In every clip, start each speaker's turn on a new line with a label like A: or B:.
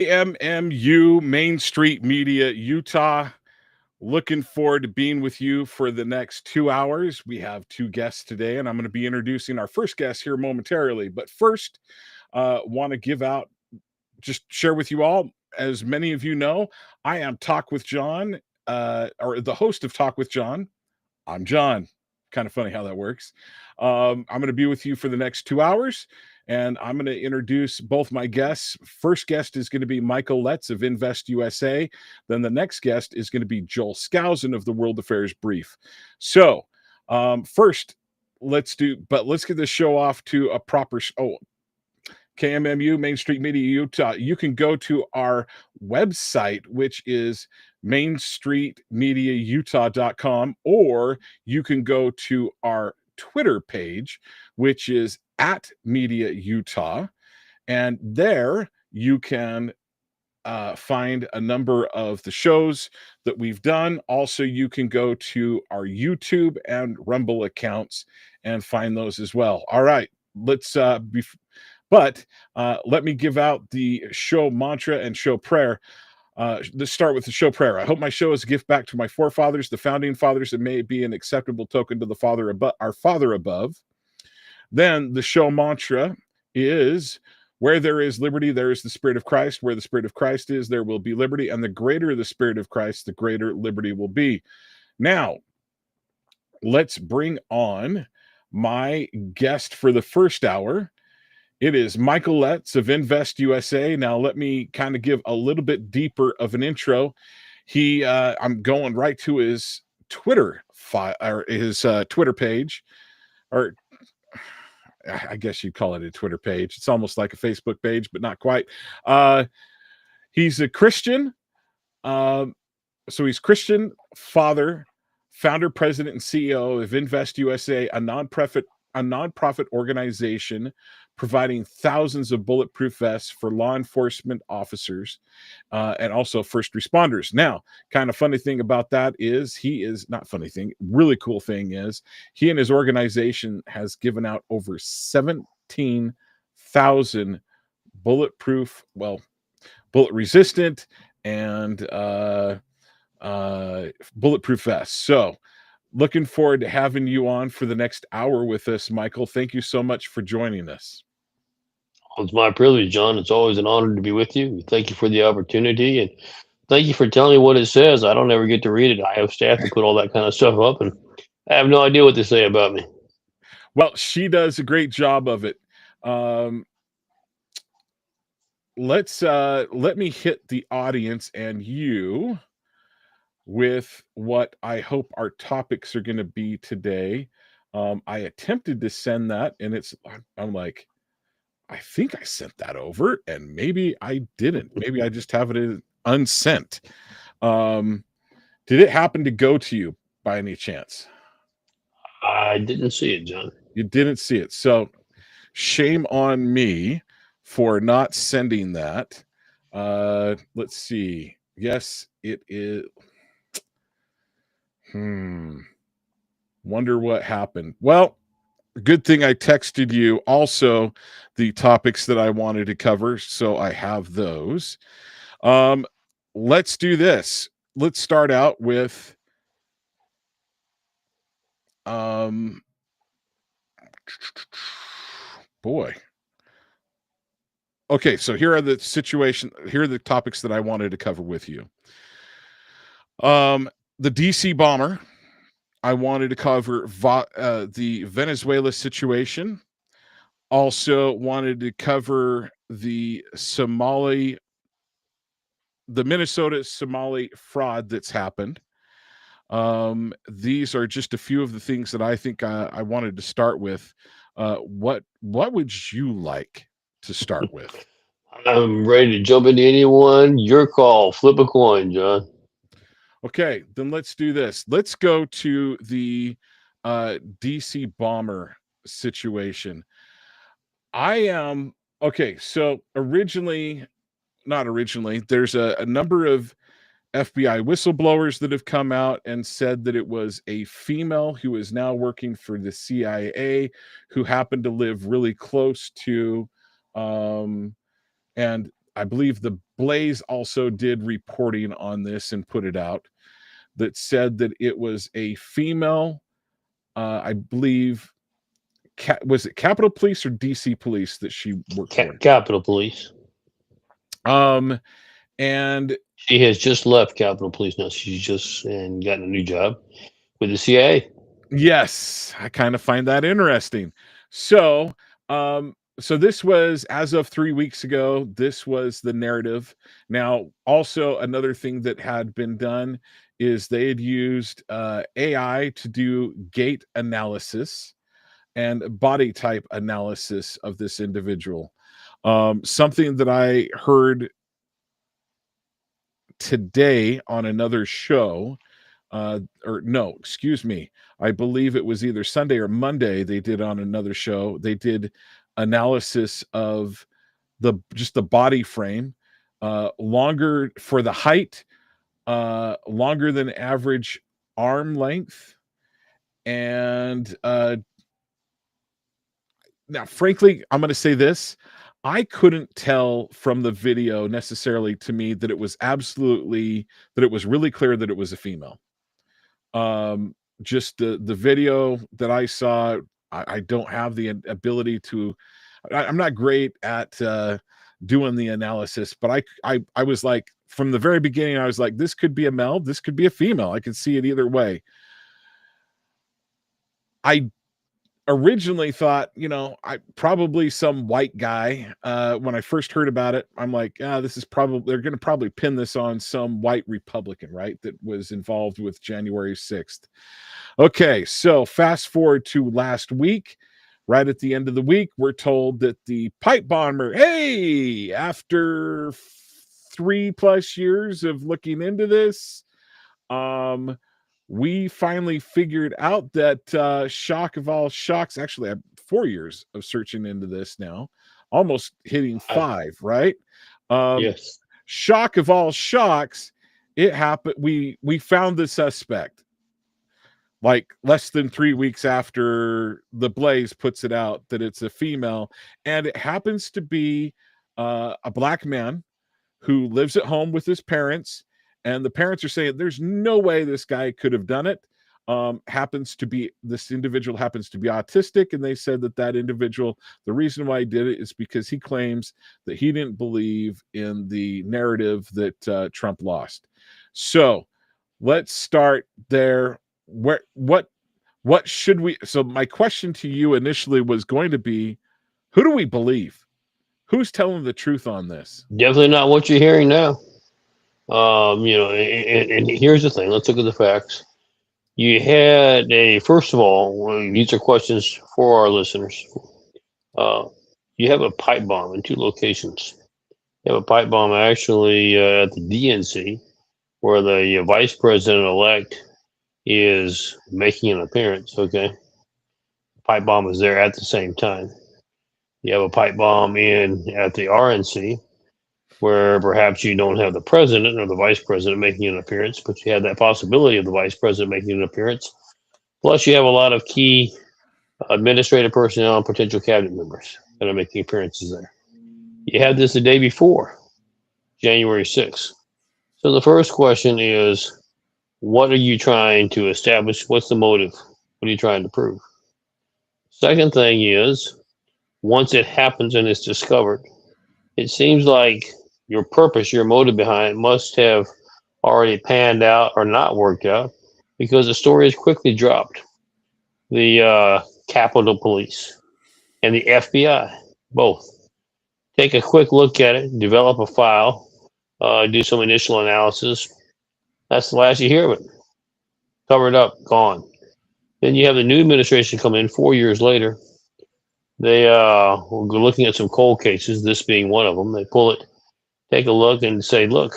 A: MMU Main Street Media, Utah. Looking forward to being with you for the next 2 hours. We have two guests today, and I'm going to be introducing our first guest here momentarily. But first, want to just share with you all, as many of you know, I am Talk with Jon, or the host of Talk with Jon. I'm Jon. Kind of funny how that works. I'm going to be with you for the next 2 hours, and I'm going to introduce both my guests. First guest is going to be Michael Letts of Invest USA. Then the next guest is going to be Joel Skousen of the World Affairs Brief. So, first, let's get this show off to a proper. KMMU, Main Street Media, Utah. You can go to our website, which is mainstreetmediautah.com, or you can go to our Twitter page, which is @MediaUtah, and there you can find a number of the shows that we've done. Also, you can go to our YouTube and Rumble accounts and find those as well. All right, let's let me give out the show mantra and show prayer. Let's start with the show prayer. I hope my show is a gift back to my forefathers, the founding fathers, and may it be an acceptable token to the our Father above. Then the show mantra is, where there is liberty, there is the Spirit of Christ. Where the Spirit of Christ is, there will be liberty. And the greater the Spirit of Christ, the greater liberty will be. Now, let's bring on my guest for the first hour. It is Michael Letts of Invest USA. Now, let me kind of give a little bit deeper of an intro. I'm going right to his Twitter Twitter page, or I guess you'd call it a Twitter page. It's almost like a Facebook page, but not quite. He's a Christian. So he's Christian, father, founder, president, and CEO of Invest USA, a nonprofit organization providing thousands of bulletproof vests for law enforcement officers and also first responders. Now, kind of funny thing about that is really cool thing is he and his organization has given out over 17,000 bullet resistant and bulletproof vests. So looking forward to having you on for the next hour with us, Michael. Thank you so much for joining us.
B: It's my privilege, Jon. It's always an honor to be with you. Thank you for the opportunity, and thank you for telling me what it says. I don't ever get to read it. I have staff to put all that kind of stuff up, and I have no idea what to say about me.
A: Well, she does a great job of it. Let me hit the audience and you with what I hope our topics are going to be today. I attempted to send that, and I'm like, I think I sent that over, and maybe I didn't. Maybe I just have it unsent. Did it happen to go to you by any chance?
B: I didn't see it, Jon.
A: You didn't see it. So shame on me for not sending that. Let's see. Yes, it is. Wonder what happened. Well, good thing I texted you also the topics that I wanted to cover, so I have those. Let's do this. Let's start out with boy. Okay, so here are the topics that I wanted to cover with you. The DC bomber. I wanted to cover the Venezuela situation. Also wanted to cover the Minnesota Somali fraud that's happened. These are just a few of the things that I think I wanted to start with. What would you like to start with?
B: I'm ready to jump into anyone. Your call. Flip a coin, Jon.
A: Okay, then let's do this. Let's go to the DC bomber situation. Okay, so not originally, there's a number of FBI whistleblowers that have come out and said that it was a female who is now working for the CIA who happened to live really close to, and I believe the Blaze also did reporting on this and put it out that said that it was a female, I believe, was it Capitol Police or DC Police that she worked for?
B: Capitol Police.
A: And
B: she has just left Capitol Police now. She's just gotten a new job with the CIA.
A: Yes, I kind of find that interesting. So, so this was as of 3 weeks ago. This was the narrative. Now, also another thing that had been done is they had used AI to do gait analysis and body type analysis of this individual. Something that I heard today on another show, or no, excuse me, I believe it was either Sunday or Monday. They did on another show. They did analysis of just the body frame, longer for the height, longer than average arm length, and now, frankly, I'm going to say this. I couldn't tell from the video necessarily to me that it was really clear that it was a female. Just the video that I saw, I don't have the ability to, I'm not great at doing the analysis, but I was like, from the very beginning, I was like, this could be a male, this could be a female. I could see it either way. I originally thought, I probably some white guy. When I first heard about it, I'm like, this is probably, they're going to probably pin this on some white Republican, right? That was involved with January 6th. Okay. So fast forward to last week, right at the end of the week, we're told that the pipe bomber, hey, after 3+ years of looking into this, we finally figured out that shock of all shocks, actually, I have 4 years of searching into this now, almost hitting 5, right?
B: Yes.
A: Shock of all shocks, it happened. We found the suspect like less than 3 weeks after the Blaze puts it out that it's a female, and it happens to be a black man who lives at home with his parents. And the parents are saying there's no way this guy could have done it. This individual happens to be autistic, and they said that individual, the reason why he did it is because he claims that he didn't believe in the narrative that Trump lost. So let's start there. What should we? So my question to you initially was going to be, who do we believe? Who's telling the truth on this?
B: Definitely not what you're hearing now. And here's the thing. Let's look at the facts. You had first of all, these are questions for our listeners. You have a pipe bomb in 2 locations. You have a pipe bomb actually at the DNC, where the vice president-elect is making an appearance, okay? The pipe bomb is there at the same time. You have a pipe bomb at the RNC, where perhaps you don't have the president or the vice president making an appearance, but you have that possibility of the vice president making an appearance. Plus, you have a lot of key administrative personnel and potential cabinet members that are making appearances there. You had this the day before, January 6th. So the first question is, what are you trying to establish? What's the motive? What are you trying to prove? Second thing is, once it happens and it's discovered, it seems like your purpose, your motive behind it must have already panned out or not worked out, because the story is quickly dropped. The Capitol Police and the FBI, both, take a quick look at it, develop a file, do some initial analysis. That's the last you hear of it. Covered up, gone. Then you have the new administration come in 4 years later. They were looking at some cold cases, this being one of them. They pull it, take a look, and say, look,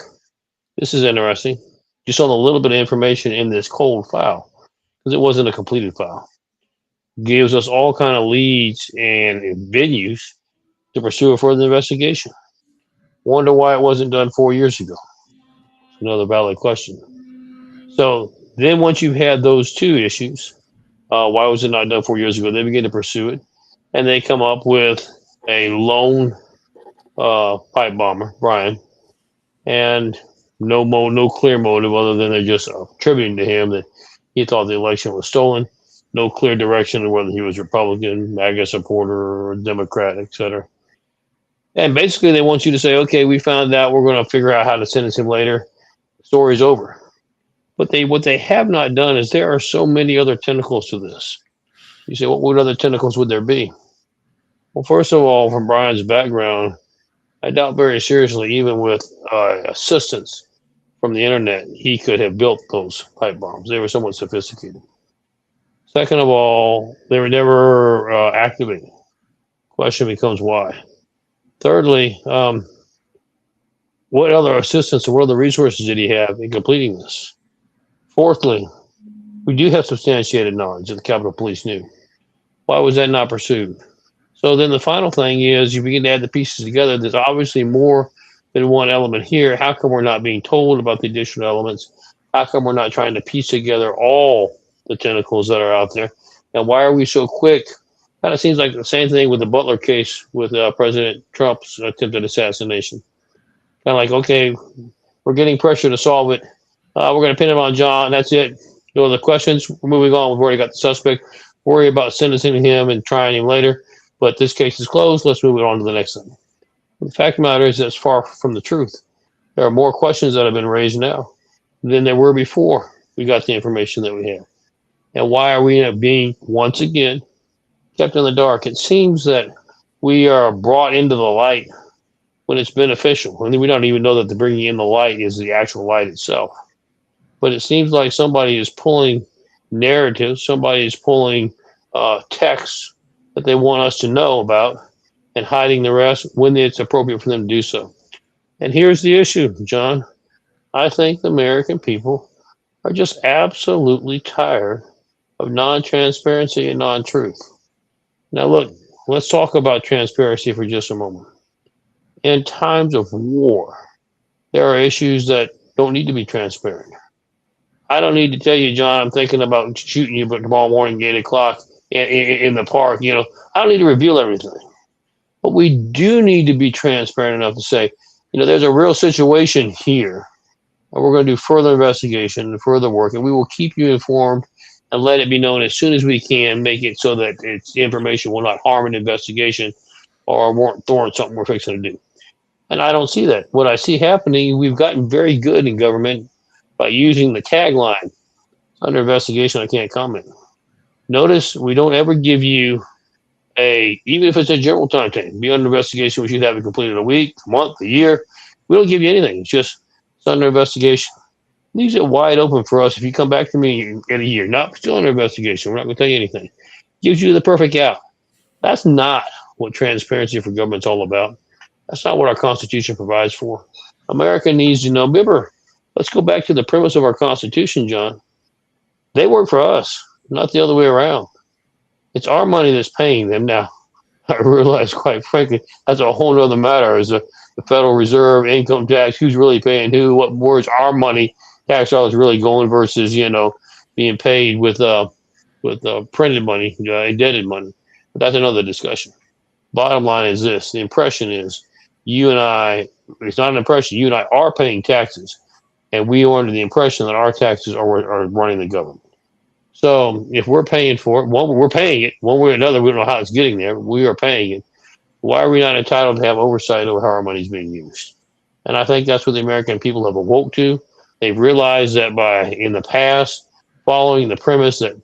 B: this is interesting. Just on a little bit of information in this cold file, because it wasn't a completed file. Gives us all kind of leads and venues to pursue a further investigation. Wonder why it wasn't done 4 years ago. Another valid question. So then once you've had those 2 issues, why was it not done 4 years ago? They begin to pursue it, and they come up with a lone pipe bomber, Brian, and no clear motive other than they're just attributing to him that he thought the election was stolen. No clear direction of whether he was Republican, MAGA supporter, or Democrat, etc. And basically, they want you to say, "Okay, we found out. We're going to figure out how to sentence him later. The story's over." But what they have not done is there are so many other tentacles to this. You say, what other tentacles would there be? Well, first of all, from Brian's background, I doubt very seriously, even with assistance from the internet, he could have built those pipe bombs. They were somewhat sophisticated. Second of all, they were never activated. Question becomes why. Thirdly, what other assistance or what other resources did he have in completing this? Fourthly, we do have substantiated knowledge that the Capitol Police knew. Why was that not pursued? So then the final thing is you begin to add the pieces together. There's obviously more than one element here. How come we're not being told about the additional elements? How come we're not trying to piece together all the tentacles that are out there? And why are we so quick? Kind of seems like the same thing with the Butler case with President Trump's attempted assassination. Kind of like, okay, we're getting pressure to solve it. We're going to pin it on John. That's it. No other questions. We're moving on. We've already got the suspect. Worry about sentencing him and trying him later. But this case is closed. Let's move it on to the next thing. The fact of the matter is that's far from the truth. There are more questions that have been raised now than there were before we got the information that we have. And why are we being, once again, kept in the dark? It seems that we are brought into the light when it's beneficial. And we don't even know that the bringing in the light is the actual light itself. But it seems like somebody is pulling narratives, somebody is pulling texts that they want us to know about and hiding the rest when it's appropriate for them to do so. And here's the issue, John. I think the American people are just absolutely tired of non-transparency and non-truth. Now, look, let's talk about transparency for just a moment. In times of war, there are issues that don't need to be transparent. I don't need to tell you, John, I'm thinking about shooting you tomorrow morning, 8 o'clock in the park. You know, I don't need to reveal everything. But we do need to be transparent enough to say, you know, there's a real situation here, and we're going to do further investigation and further work, and we will keep you informed and let it be known as soon as we can, make it so that the information will not harm an investigation or won't thorn something we're fixing to do. And I don't see that. What I see happening, we've gotten very good in government by using the tagline, under investigation, I can't comment. Notice we don't ever give you even if it's a general timetable, be under investigation, we should have it completed a week, a month, a year. We don't give you anything. It's under investigation. Leaves it wide open for us. If you come back to me in a year, not still under investigation, we're not going to tell you anything. Gives you the perfect out. That's not what transparency for government's all about. That's not what our Constitution provides for. America needs to know. Remember, let's go back to the premise of our Constitution, John. They work for us, not the other way around. It's our money that's paying them now. I realize, quite frankly, that's a whole other matter. Is the Federal Reserve, income tax, who's really paying who? Where's our money, tax dollars really going versus being paid with printed money, indebted money? But that's another discussion. Bottom line is this: the impression is you and I. It's not an impression. You and I are paying taxes, and we are under the impression that our taxes are running the government. So if we're paying for it, we're paying it one way or another. We don't know how it's getting there. But we are paying it. Why are we not entitled to have oversight over how our money is being used? And I think that's what the American people have awoke to. They've realized that in the past, following the premise that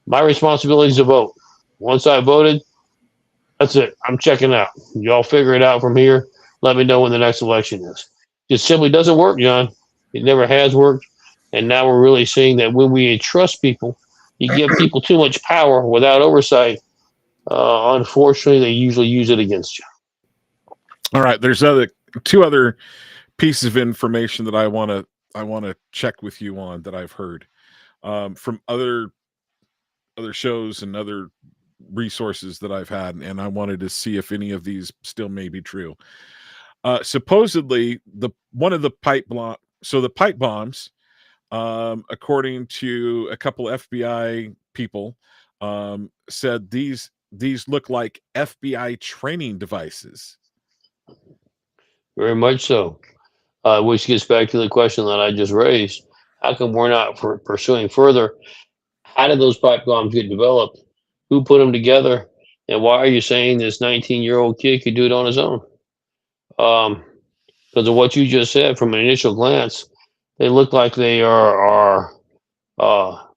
B: my responsibility is to vote. Once I voted, that's it. I'm checking out. Y'all figure it out from here. Let me know when the next election is. It simply doesn't work, John. It never has worked. And now we're really seeing that when we entrust people, you give people too much power without oversight. Unfortunately, they usually use it against you.
A: All right, there's two other pieces of information that I want to check with you on that I've heard from other shows and other resources that I've had, and I wanted to see if any of these still may be true. Supposedly, one of the pipe bombs, according to a couple FBI people, said these look like FBI training devices.
B: Very much so. which gets back to the question that I just raised. How come we're not pursuing further? How did those pipe bombs get developed? Who put them together? And why are you saying this 19-year-old kid could do it on his own? Um, because of what you just said, from an initial glance, they look like they are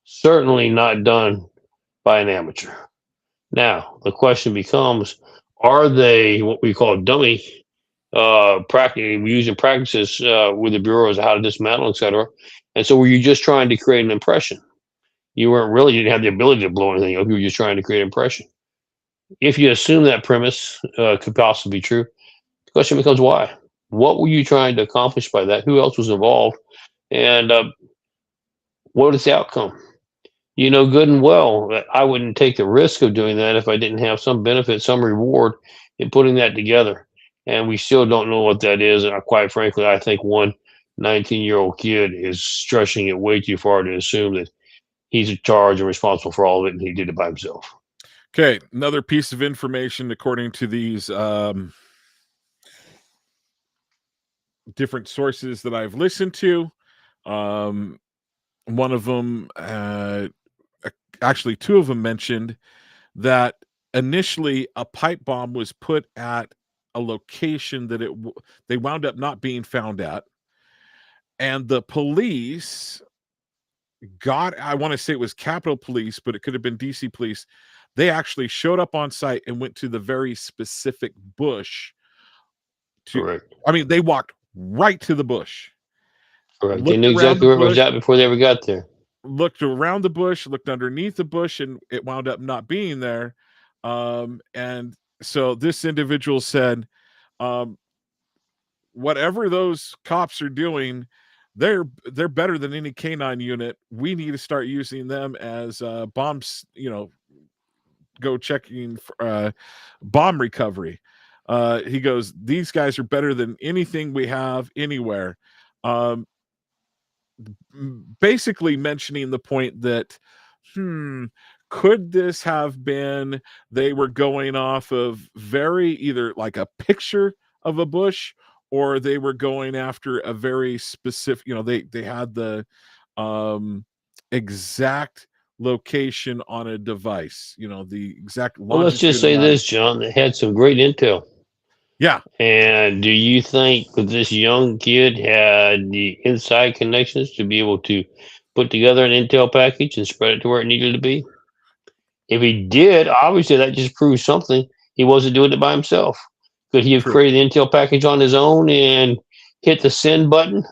B: certainly not done by an amateur. Now, the question becomes, are they what we call dummy using practices with the bureaus how to dismantle, etc.? And so were you just trying to create an impression? You weren't really, you didn't have the ability to blow anything up. You were just trying to create an impression. If you assume that premise could possibly be true, the question becomes why? What were you trying to accomplish by that? Who else was involved? And what is the outcome? You know good and well that I wouldn't take the risk of doing that if I didn't have some benefit, some reward in putting that together. And we still don't know what that is. And quite frankly, I think one 19-year-old kid is stretching it way too far to assume that he's in charge and responsible for all of it and he did it by himself.
A: Okay, another piece of information according to these different sources that I've listened to. One of them, actually, two of them mentioned that initially a pipe bomb was put at a location that they wound up not being found at, and the police got, I want to say it was Capitol Police, but it could have been DC Police. They actually showed up on site and went to the very specific bush to,
B: Correct.
A: I mean, they walked right to the bush,
B: Correct. They
A: looked
B: knew
A: around
B: exactly
A: the
B: where it was
A: bush,
B: at before they ever got there.
A: looked around the bush, looked underneath the bush, and it wound up not being there. And so this individual said, um, whatever those cops are doing, they're better than any canine unit. We need to start using them as bombs, go checking for, bomb recovery. He goes, these guys are better than anything we have anywhere. Um, Basically mentioning the point that, could this have been they were going off of very either like a picture of a bush, or they were going after a very specific, they had the um exact location on a device, the exact
B: Well, let's just
A: longitude and
B: say
A: latitude.
B: this, John. They had some great intel.
A: Yeah,
B: And do you think that this young kid had the inside connections to be able to put together an intel package and spread it to where it needed to be? If he did, obviously that just proves something. He wasn't doing it by himself. Could he have
A: true.
B: created the intel package on his own and hit the send button?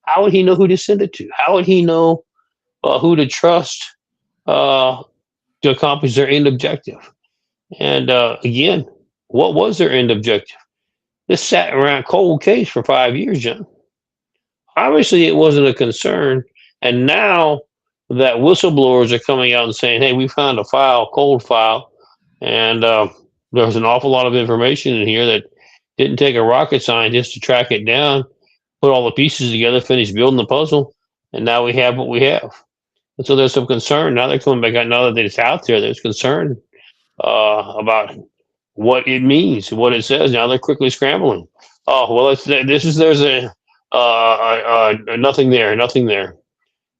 B: How would he know who to send it to? How would he know who to trust uh, to accomplish their end objective? And again, what was their end objective? This sat around cold case for 5 years, John. Obviously, it wasn't a concern. And now that whistleblowers are coming out and saying, hey, we found a file, cold file, and there's an awful lot of information in here that didn't take a rocket scientist to track it down, put all the pieces together, finish building the puzzle, and now we have what we have. And so there's some concern. Now they're coming back out. Now that it's out there, there's concern about what it means, what it says. Now they're quickly scrambling. Oh well, there's a nothing there, nothing there,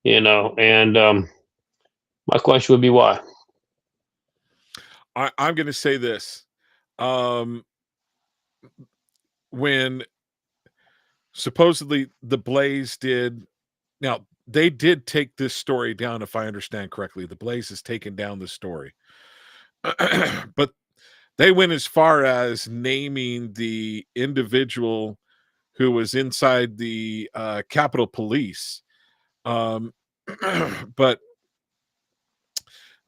B: And my question would be why.
A: I'm going to say this. When supposedly the Blaze did, now they did take this story down, if I understand correctly. The Blaze has taken down the story. But they went as far as naming the individual who was inside the Capitol Police. But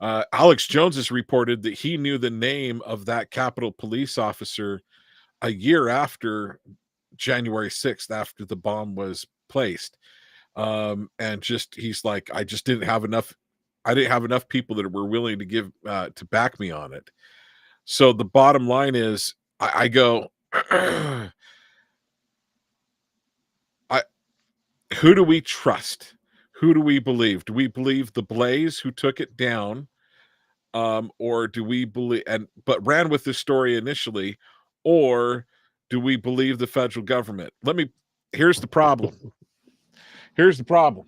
A: Alex Jones has reported that he knew the name of that Capitol Police officer a year after January 6th, after the bomb was placed. And he's like, I didn't have enough people that were willing to give to back me on it. So the bottom line is, I go, who do we trust? Who do we believe? Do we believe the Blaze who took it down? Or do we believe but ran with the story initially, or do we believe the federal government? here's the problem. Here's the problem.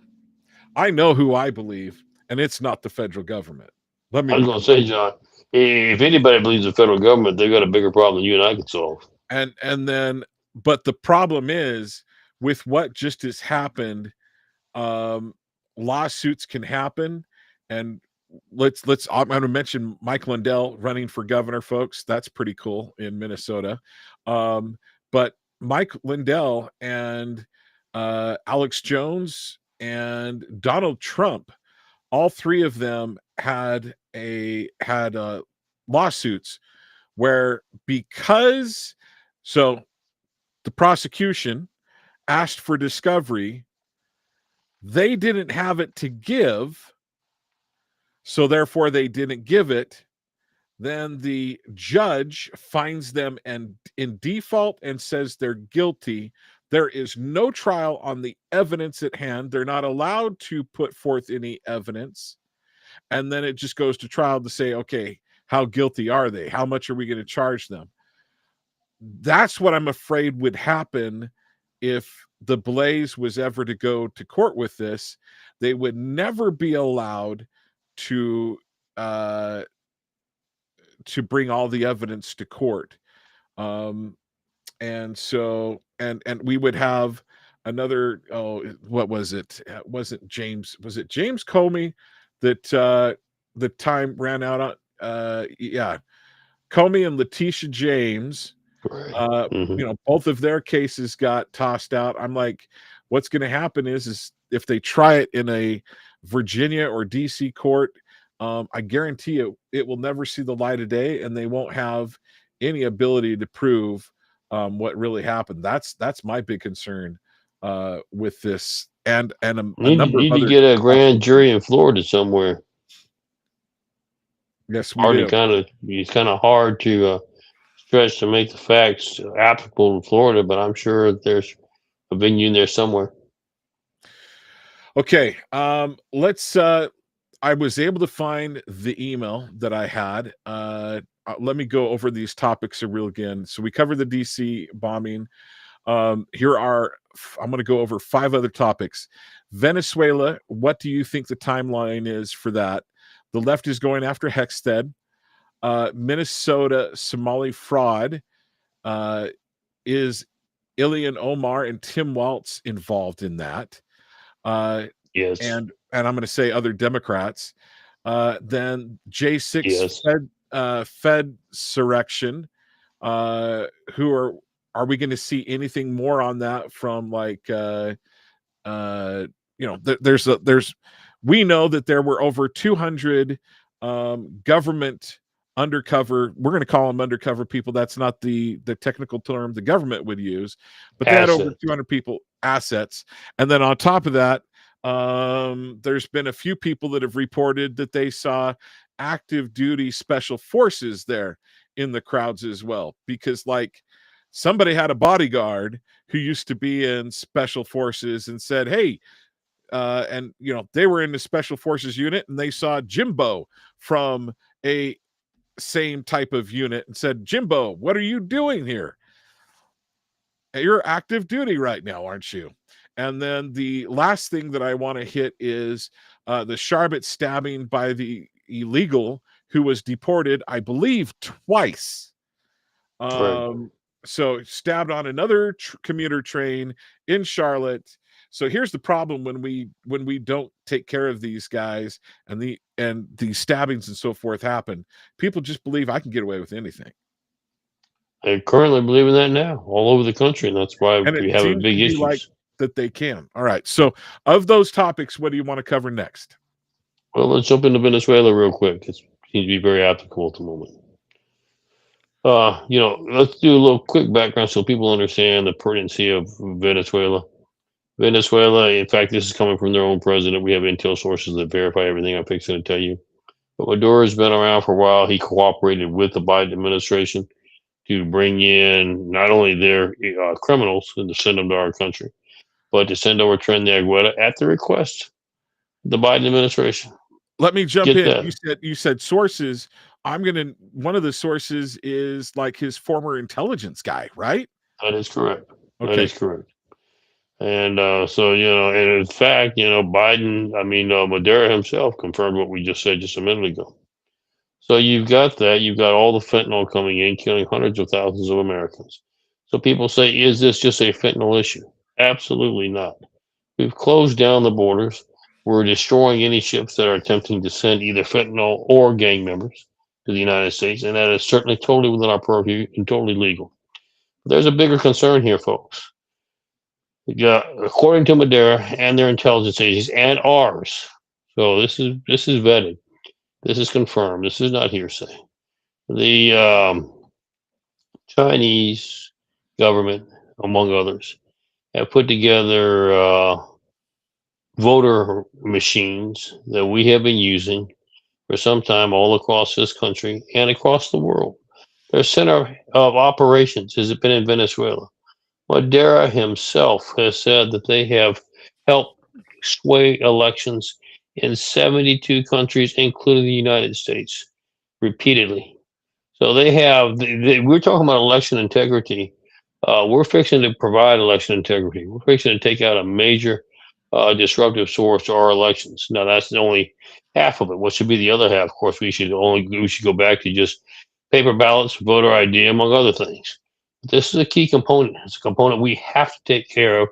A: I know who I believe, and it's not the federal government. Let me
B: I was
A: be
B: going to
A: clear.
B: say, John, if anybody believes the federal government, they've got a bigger problem than you and I can solve.
A: And then, but the problem is with what just has happened. Lawsuits can happen, and I'm going to mention Mike Lindell running for governor, folks. That's pretty cool in Minnesota. But Mike Lindell and Alex Jones and Donald Trump, all three of them had lawsuits where, because so the prosecution asked for discovery, they didn't have it to give, so therefore they didn't give it. Then the judge finds them in default and says they're guilty. There is no trial on the evidence at hand. They're not allowed to put forth any evidence. And then it just goes to trial to say, okay, how guilty are they? How much are we going to charge them? That's what I'm afraid would happen if the Blaze was ever to go to court with this. They would never be allowed to bring all the evidence to court. And so we would have another, what was it? It wasn't James. Was it James Comey that the time ran out on? Yeah, Comey and Letitia James. Both of their cases got tossed out. I'm like, what's going to happen is if they try it in a Virginia or DC court, I guarantee it will never see the light of day, and they won't have any ability to prove what really happened. That's my big concern with this, and a number of
B: Need to
A: other
B: get a grand jury in Florida somewhere.
A: Yes, we do.
B: It's kind of hard to stretch to make the facts applicable in Florida, but I'm sure there's a venue in there somewhere.
A: Okay, let's. I was able to find the email that I had. Let me go over these topics real again. So we covered the DC bombing. I'm going to go over 5 other topics. Venezuela, what do you think the timeline is for that? The left is going after Hexstead. Minnesota Somali fraud. Is Ilhan Omar and Tim Walz involved in that?
B: Yes.
A: And I'm going to say other Democrats. Then J6
B: yes.
A: Fed surrection. Who are we going to see anything more on that from, like, there's we know that there were over 200 government undercover, we're going to call them undercover people. That's not the technical term the government would use, but they had over 200 people, assets. And then on top of that, there's been a few people that have reported that they saw active duty special forces there in the crowds as well, because, like, somebody had a bodyguard who used to be in special forces and said, hey, and they were in the special forces unit and they saw Jimbo from a same type of unit and said, Jimbo, what are you doing here? You're active duty right now, aren't you? And then the last thing that I want to hit is the Charlotte stabbing by the illegal who was deported, I believe, twice.
B: Right.
A: So stabbed on another commuter train in Charlotte. So here's the problem when we don't take care of these guys, and the stabbings and so forth happen. People just believe I can get away with anything.
B: I currently believe in that now all over the country, and that's why
A: And it
B: we have
A: seems
B: big
A: to be
B: issues.
A: like that they can. All right. So of those topics, what do you want to cover next?
B: Well, let's jump into Venezuela real quick. It seems to be very applicable at the moment. Let's do a little quick background so people understand the pertinency of Venezuela. Venezuela, in fact, this is coming from their own president. We have intel sources that verify everything I'm fixing to tell you. But Maduro's been around for a while. He cooperated with the Biden administration to bring in not only their criminals and to send them to our country, but to send over Tren de Agueda at the request of the Biden administration.
A: Let me jump
B: Get
A: in.
B: that.
A: You said sources. One of the sources is like his former intelligence guy, right?
B: That is correct.
A: Okay.
B: That is correct. And so, and in fact, Madera himself confirmed what we just said just a minute ago. So you've got that. You've got all the fentanyl coming in, killing hundreds of thousands of Americans. So people say, is this just a fentanyl issue? Absolutely not. We've closed down the borders. We're destroying any ships that are attempting to send either fentanyl or gang members to the United States, and that is certainly totally within our purview and totally legal. But there's a bigger concern here, folks. Yeah, according to Madera and their intelligence agencies and ours. So this is vetted. This is confirmed. This is not hearsay. The Chinese government, among others, have put together voter machines that we have been using for some time all across this country and across the world. Their center of operations has been in Venezuela. Madera himself has said that they have helped sway elections in 72 countries, including the United States, repeatedly. So they have, we're talking about election integrity. We're fixing to provide election integrity. We're fixing to take out a major disruptive source to our elections. Now, that's only half of it. What should be the other half? Of course, we should go back to just paper ballots, voter ID, among other things. This is a key component. It's a component we have to take care of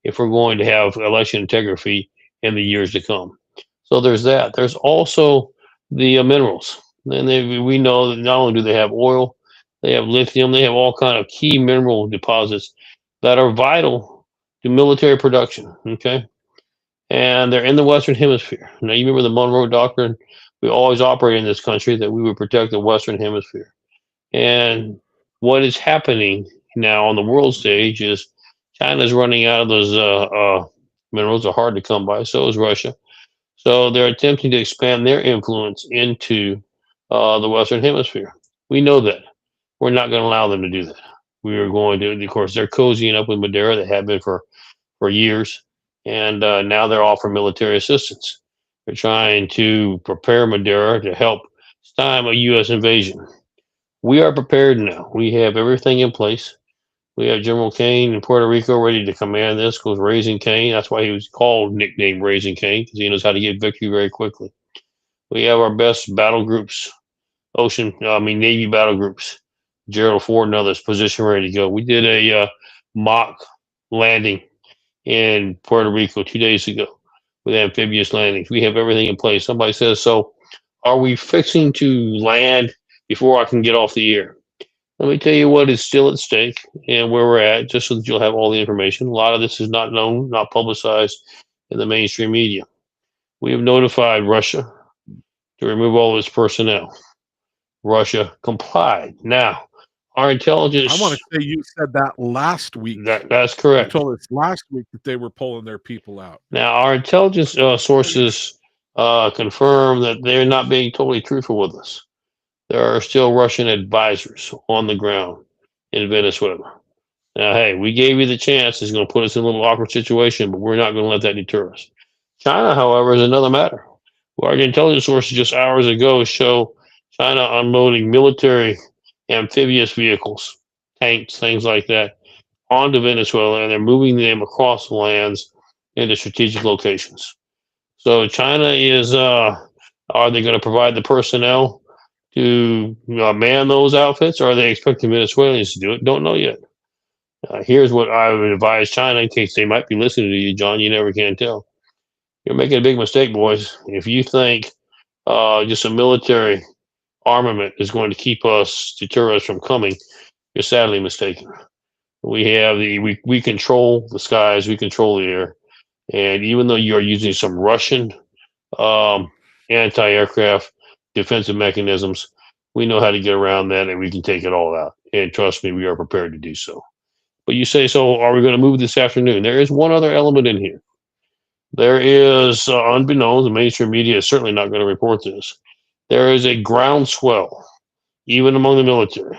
B: if we're going to have election integrity in the years to come. So there's that. There's also the minerals. And we know that not only do they have oil, they have lithium, they have all kind of key mineral deposits that are vital to military production. Okay, and they're in the Western Hemisphere. Now, you remember the Monroe Doctrine? We always operate in this country that we would protect the Western Hemisphere. And what is happening now on the world stage is China's running out of those minerals. Are hard to come by. So is Russia. So they're attempting to expand their influence into the Western Hemisphere. We know that. We're not going to allow them to do that. We are going to, of course, they're cozying up with Madera. They have been for years. And now they're offering military assistance. They're trying to prepare Madera to help stymie a U.S. invasion. We are prepared now. We have everything in place. We have General Kane in Puerto Rico ready to command this, goes Raising Cane. That's why he was nicknamed Raising Cane, because he knows how to get victory very quickly. We have our best battle groups, Navy battle groups, Gerald Ford and others, position ready to go. We did a mock landing in Puerto Rico 2 days ago with amphibious landings. We have everything in place. Somebody says, so are we fixing to land before I can get off the air? Let me tell you what is still at stake and where we're at, just so that you'll have all the information. A lot of this is not known, not publicized in the mainstream media. We have notified Russia to remove all of its personnel. Russia complied. Now, our intelligence.
A: I want to say you said that last week.
B: That's
A: You
B: correct.
A: told us last week that they were pulling their people out.
B: Now, our intelligence sources confirm that they're not being totally truthful with us. There are still Russian advisors on the ground in Venezuela. Now, hey, we gave you the chance. It's going to put us in a little awkward situation, but we're not going to let that deter us. China, however, is another matter. Our intelligence sources just hours ago show China unloading military amphibious vehicles, tanks, things like that, onto Venezuela, and they're moving them across the lands into strategic locations. So China is, are they going to provide the personnel to man those outfits, or are they expecting Venezuelans to do it? Don't know yet. Here's what I would advise China, in case they might be listening to you, John. You never can tell. You're making a big mistake, boys. If you think just a military armament is going to keep us, deter us from coming, you're sadly mistaken. We have we control the skies, we control the air, and even though you are using some Russian anti-aircraft defensive mechanisms, we know how to get around that, and we can take it all out. And trust me, we are prepared to do so. But you say, so are we going to move this afternoon? There is one other element in here. There is, unbeknownst, the mainstream media is certainly not going to report this. There is a groundswell, even among the military,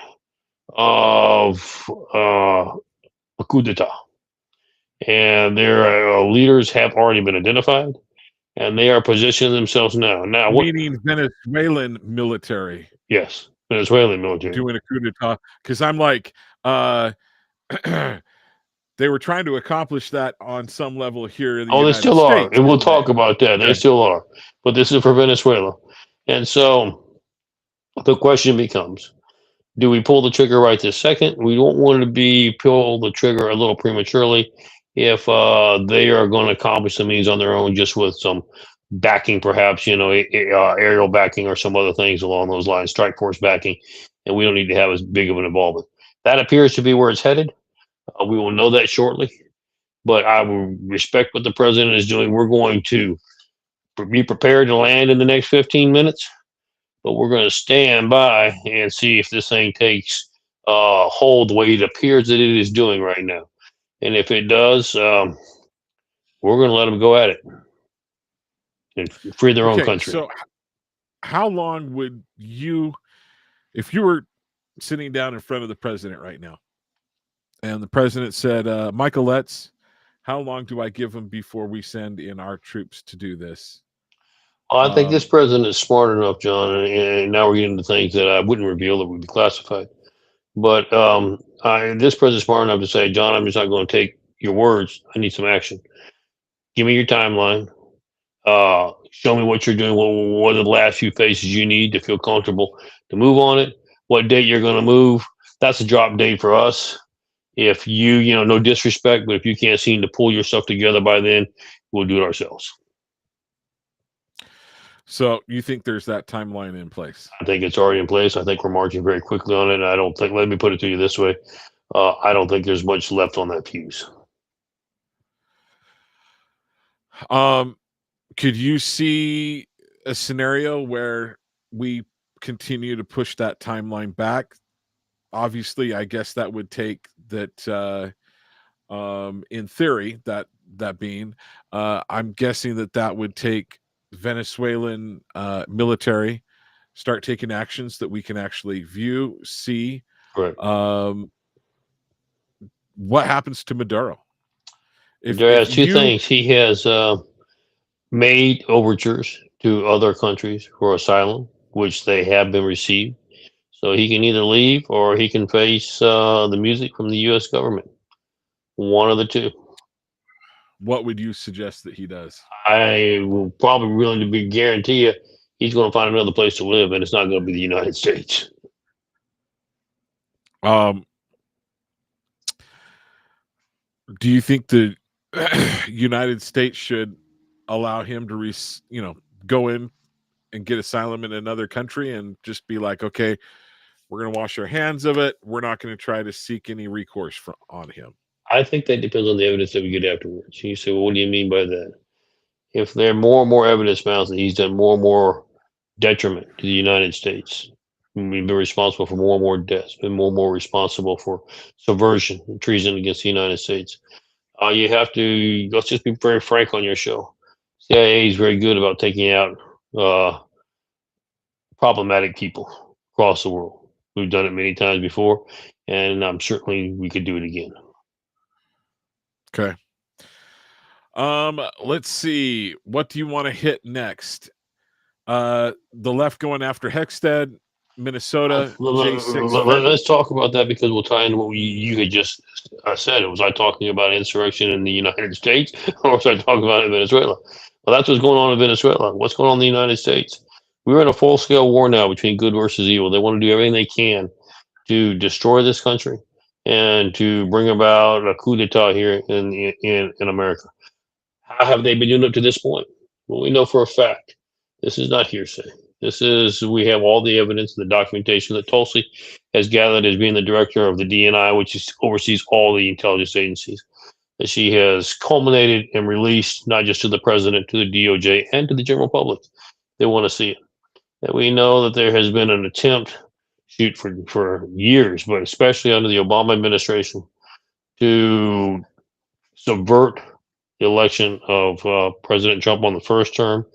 B: of a coup d'etat. And their leaders have already been identified, and they are positioning themselves now.
A: Meaning Venezuelan military.
B: Yes, Venezuelan military.
A: Doing a coup d'etat. Because I'm like, they were trying to accomplish that on some level here in the
B: Oh, they
A: United
B: still are,
A: States,
B: and we'll
A: weren't they?
B: talk about that. They
A: Okay.
B: still are, but this is for Venezuela, and so the question becomes: do we pull the trigger right this second? We don't want to pull the trigger a little prematurely if they are going to accomplish some things on their own, just with some backing, perhaps aerial backing or some other things along those lines, strike force backing, and we don't need to have as big of an involvement. That appears to be where it's headed. We will know that shortly, but I will respect what the president is doing. We're going to be prepared to land in the next 15 minutes, but we're going to stand by and see if this thing takes hold the way it appears that it is doing right now. And if it does, we're going to let them go at it and free their own
A: Okay.
B: country.
A: So how long would you, if you were sitting down in front of the president right now and the president said, Michael Letts, how long do I give him before we send in our troops to do this?
B: I think this president is smart enough, John, and now we're getting into things that I wouldn't reveal that would be classified. But this president's smart enough to say, John, I'm just not going to take your words. I need some action. Give me your timeline. Show me what you're doing. What are the last few phases you need to feel comfortable to move on it? What date you're going to move? That's a drop date for us. If no disrespect, but if you can't seem to pull yourself together by then, we'll do it ourselves.
A: So you think there's that timeline in place?
B: I think it's already in place. I think we're marching very quickly on it. And I don't think, let me put it to you this way. I don't think there's much left on that fuse.
A: Could you see a scenario where we continue to push that timeline back? Obviously, I guess that would take that, in theory, that being, I'm guessing that would take Venezuelan military start taking actions that we can actually view, see.
B: Correct.
A: What happens to Maduro?
B: There has two things. He has made overtures to other countries for asylum, which they have been received. So he can either leave or he can face the music from the U.S. government. One of the two.
A: What would you suggest that he does?
B: I will probably willing to be guarantee you he's going to find another place to live, and it's not going to be the United States.
A: Do you think the United States should allow him to go in and get asylum in another country and just be like, okay, we're going to wash our hands of it. We're not going to try to seek any recourse on him?
B: I think that depends on the evidence that we get afterwards. You say, well, what do you mean by that? If there are more and more evidence found that he's done more and more detriment to the United States, we've been responsible for more and more deaths, been more and more responsible for subversion and treason against the United States. You have to, let's just be very frank on your show. CIA is very good about taking out problematic people across the world. We've done it many times before, and certainly we could do it again.
A: Okay. Let's see. What do you want to hit next? The left going after Hexstead, Minnesota.
B: Let's talk about that, because we'll tie into what you had just said. Was I talking about insurrection in the United States, or was I talking about in Venezuela? Well, that's what's going on in Venezuela. What's going on in the United States? We're in a full-scale war now between good versus evil. They want to do everything they can to destroy this country and to bring about a coup d'etat here in America. How have they been doing up to this point? Well, we know for a fact. This is not hearsay. We have all the evidence and the documentation that Tulsi has gathered as being the director of the DNI, which oversees all the intelligence agencies, that she has culminated and released not just to the president, to the DOJ, and to the general public. They want to see it. That we know that there has been an attempt, for years, but especially under the Obama administration, to subvert the election of President Trump on the first term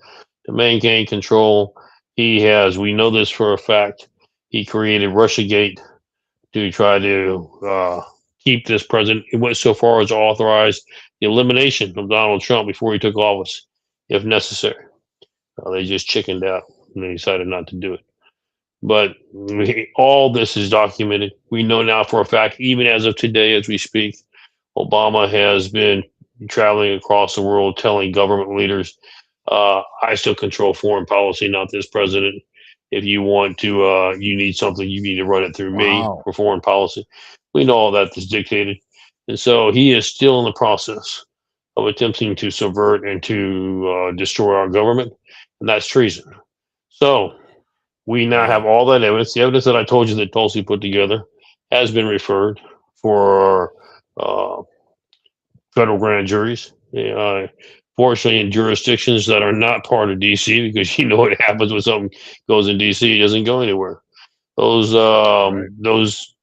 B: to maintain control. We know this for a fact, he created Russiagate to try to keep this president. It went so far as to authorize the elimination of Donald Trump before he took office, if necessary. They just chickened out and they decided not to do it. But all this is documented. We know now for a fact, even as of today, as we speak, Obama has been traveling across the world telling government leaders, I still control foreign policy, not this president. If you want to, you need something, you need to run it through me
A: Wow.
B: for foreign policy. We know all that is dictated. And so he is still in the process of attempting to subvert and to destroy our government. And that's treason. So we now have
A: Wow.
B: all that evidence. The evidence that I told you that Tulsi put together has been referred for uh, federal grand juries. Fortunately, in jurisdictions that are not part of D.C., because you know what happens when something goes in D.C., it doesn't go anywhere.
A: Right.
B: Those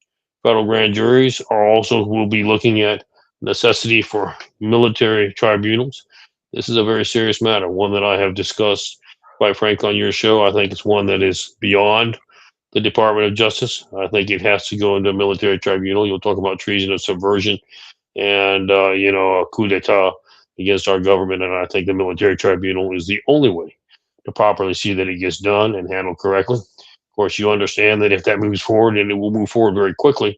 B: federal grand juries are also will be looking at necessity for military tribunals. This is a very serious matter, one that I have discussed, quite frank, on your show. I think it's one that is beyond the Department of Justice. I think it has to go into a military tribunal. You'll talk about treason and subversion and a coup d'état against our government. And I think the military tribunal is the only way to properly see that it gets done and handled correctly. Of course, you understand that if that moves forward, and it will move forward very quickly,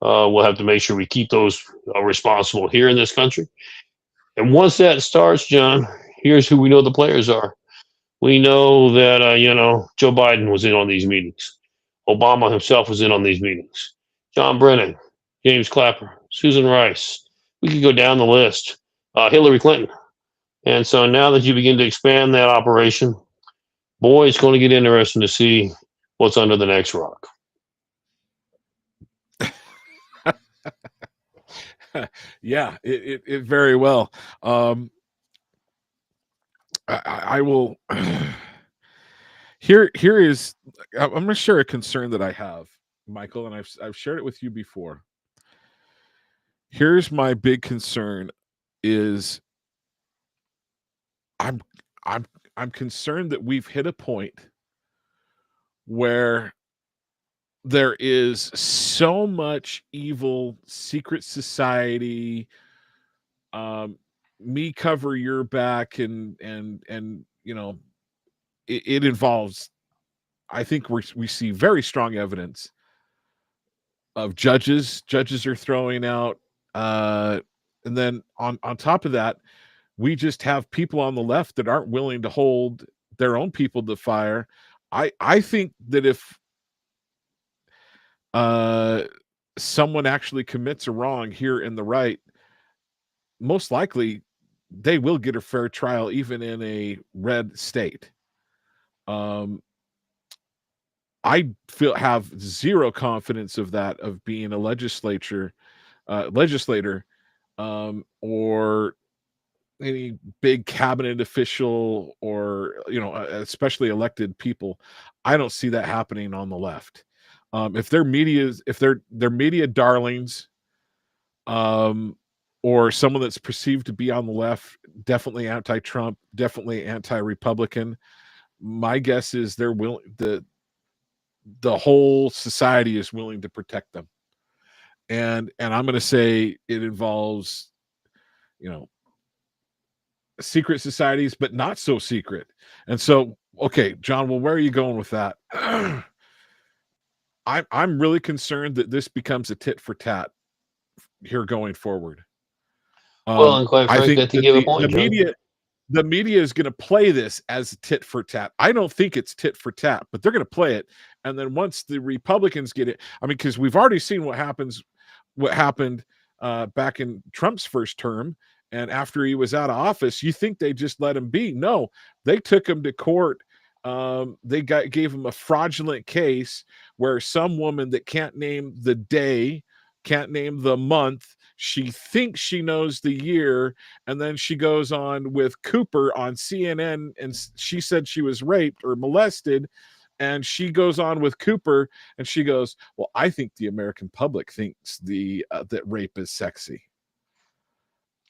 B: we'll have to make sure we keep those responsible here in this country. And once that starts, John, here's who we know the players are. We know that Joe Biden was in on these meetings. Obama himself was in on these meetings. John Brennan, James Clapper, Susan Rice. We could go down the list. Hillary Clinton. And so now that you begin to expand that operation, boy, it's going to get interesting to see what's under the next rock.
A: Yeah, it very well. I will. Here is. I'm going to share a concern that I have, Michael, and I've shared it with you before. Here's my big concern: is I'm I'm I'm concerned that we've hit a point where there is so much evil, secret society, me cover your back, and it involves. I think we see very strong evidence of judges. Judges are throwing out, and then on top of that, we just have people on the left that aren't willing to hold their own people to fire. I think that if someone actually commits a wrong here in the right, most likely they will get a fair trial, even in a red state. I have zero confidence of that, of being a legislator, or any big cabinet official, or especially elected people. I don't see that happening on the left. If they're media darlings, or someone that's perceived to be on the left, definitely anti-Trump, definitely anti-Republican, my guess is they're willing, the whole society is willing to protect them. And I'm going to say it involves, secret societies, but not so secret. And so, okay, John, well, where are you going with that? I'm really concerned that this becomes a tit for tat here going forward.
B: Well, and quite
A: I
B: frankly,
A: think
B: I think
A: that
B: you have a point, John.
A: the media is going to play this as tit for tat. I don't think it's tit for tat, but they're going to play it. And then once the Republicans get it, I mean, because we've already seen what happened back in Trump's first term, and after he was out of office, you think they just let him be? No, they took him to court. They gave him a fraudulent case where some woman that can't name the day, can't name the month, she thinks she knows the year, and then she goes on with Cooper on CNN, and she said she was raped or molested, and she goes on with Cooper, and she goes, well, I think the American public thinks that rape is sexy.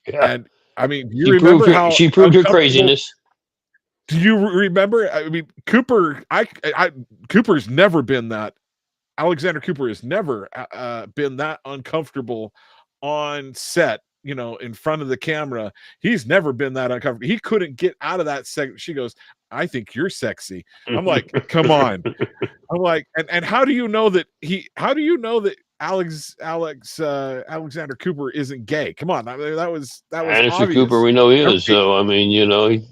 B: Yeah.
A: And I mean, you remember how
B: She proved her
A: uncomfortable?
B: craziness.
A: Do you remember? I mean, Cooper. Cooper's never been that. Alexander Cooper has never been that uncomfortable on set, in front of the camera. He's never been that uncomfortable. He couldn't get out of that segment. She goes, I think you're sexy. I'm like, come on. I'm like, and how do you know that Alexander Cooper isn't gay. Come on, I mean, that was
B: Anderson Cooper,
A: obvious.
B: we know he is.
A: Everybody,
B: So I mean, he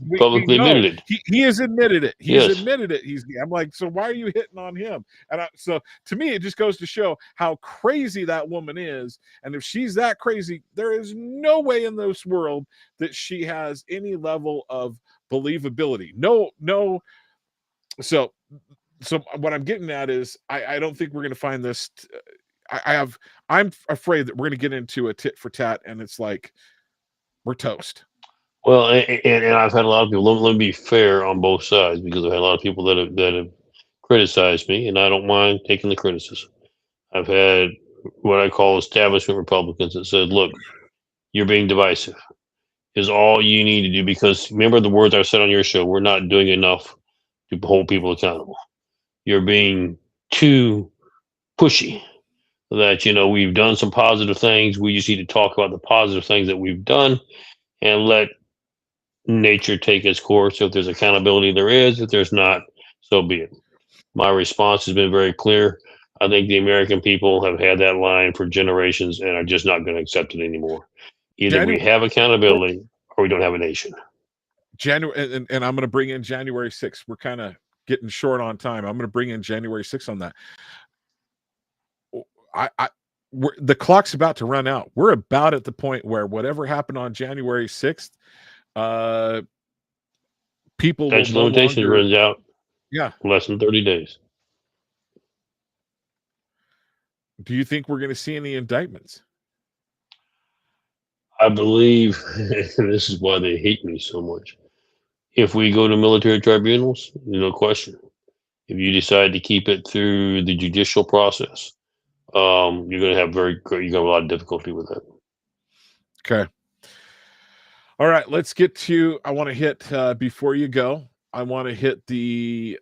A: we
B: publicly
A: know
B: admitted it.
A: he has admitted it. He's
B: Yes.
A: admitted it. He's gay. I'm like, so why are you hitting on him? So to me, it just goes to show how crazy that woman is. And if she's that crazy, there is no way in this world that she has any level of believability. No. So what I'm getting at is I don't think we're going to find this. I'm afraid that we're going to get into a tit for tat, and it's like we're toast.
B: Well, and I've had a lot of people. Let me be fair on both sides, because I've had a lot of people that have criticized me, and I don't mind taking the criticism. I've had what I call establishment Republicans that said, "Look, you're being divisive. Is all you need to do, because remember the words I said on your show. We're not doing enough to hold people accountable. You're being too pushy. That we've done some positive things. We just need to talk about the positive things that we've done and let nature take its course. If there's accountability, there is. If there's not, so be it." My response has been very clear. I think the American people have had that line for generations and are just not going to accept it anymore. Either we
A: January,
B: have accountability or we don't have a nation.
A: and I'm going to bring in January 6th. We're kind of getting short on time. I'm going to bring in January 6th on that. The clock's about to run out. We're about at the point where whatever happened on January 6th, people will
B: Statute of
A: no
B: limitations
A: longer.
B: runs out
A: Yeah.
B: less than 30 days.
A: Do you think we're going to see any indictments?
B: I believe, and this is why they hate me so much, if we go to military tribunals, no question. If you decide to keep it through the judicial process, you're going to have a lot of difficulty with that.
A: Okay. All right, let's get to. I want to hit before you go. I want to hit the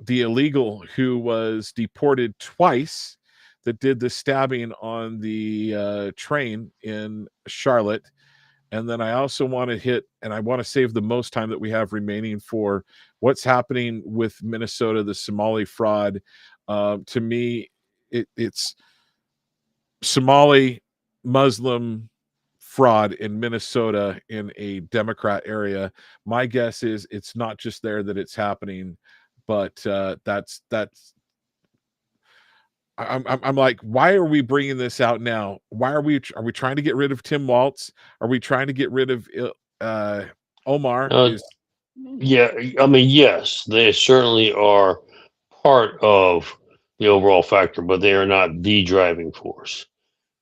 A: illegal who was deported twice, that did the stabbing on the train in Charlotte. And then I also want to hit, and I want to save the most time that we have remaining for what's happening with Minnesota, the Somali fraud. To me, it's Somali Muslim fraud in Minnesota in a Democrat area. My guess is it's not just there that it's happening, but that's I'm like, why are we bringing this out now? Why are we trying to get rid of Tim Waltz? Are we trying to get rid of Omar?
B: Yeah, I mean, yes, they certainly are part of the overall factor, but they are not the driving force.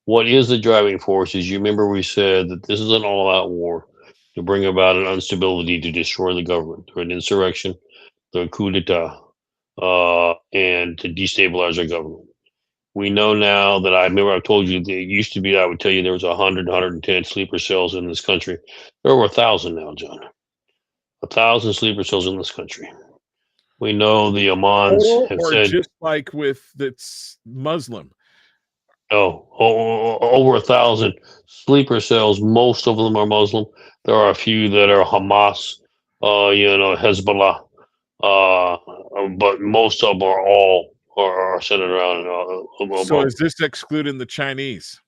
B: What is the driving force is, you remember we said that this is an all-out war to bring about an instability, to destroy the government, through an insurrection, through a coup d'etat, and to destabilize our government. We know now that, I remember I told you that it used to be, I would tell you there was 100, 110 sleeper cells in this country. There are over 1,000 now, John. 1,000 sleeper cells in this country. We know the Amans have
A: or
B: said,
A: just like with that's Muslim.
B: over 1,000 sleeper cells. Most of them are Muslim. There are a few that are Hamas, Hezbollah, but most of them are centered around.
A: So is this excluding the Chinese?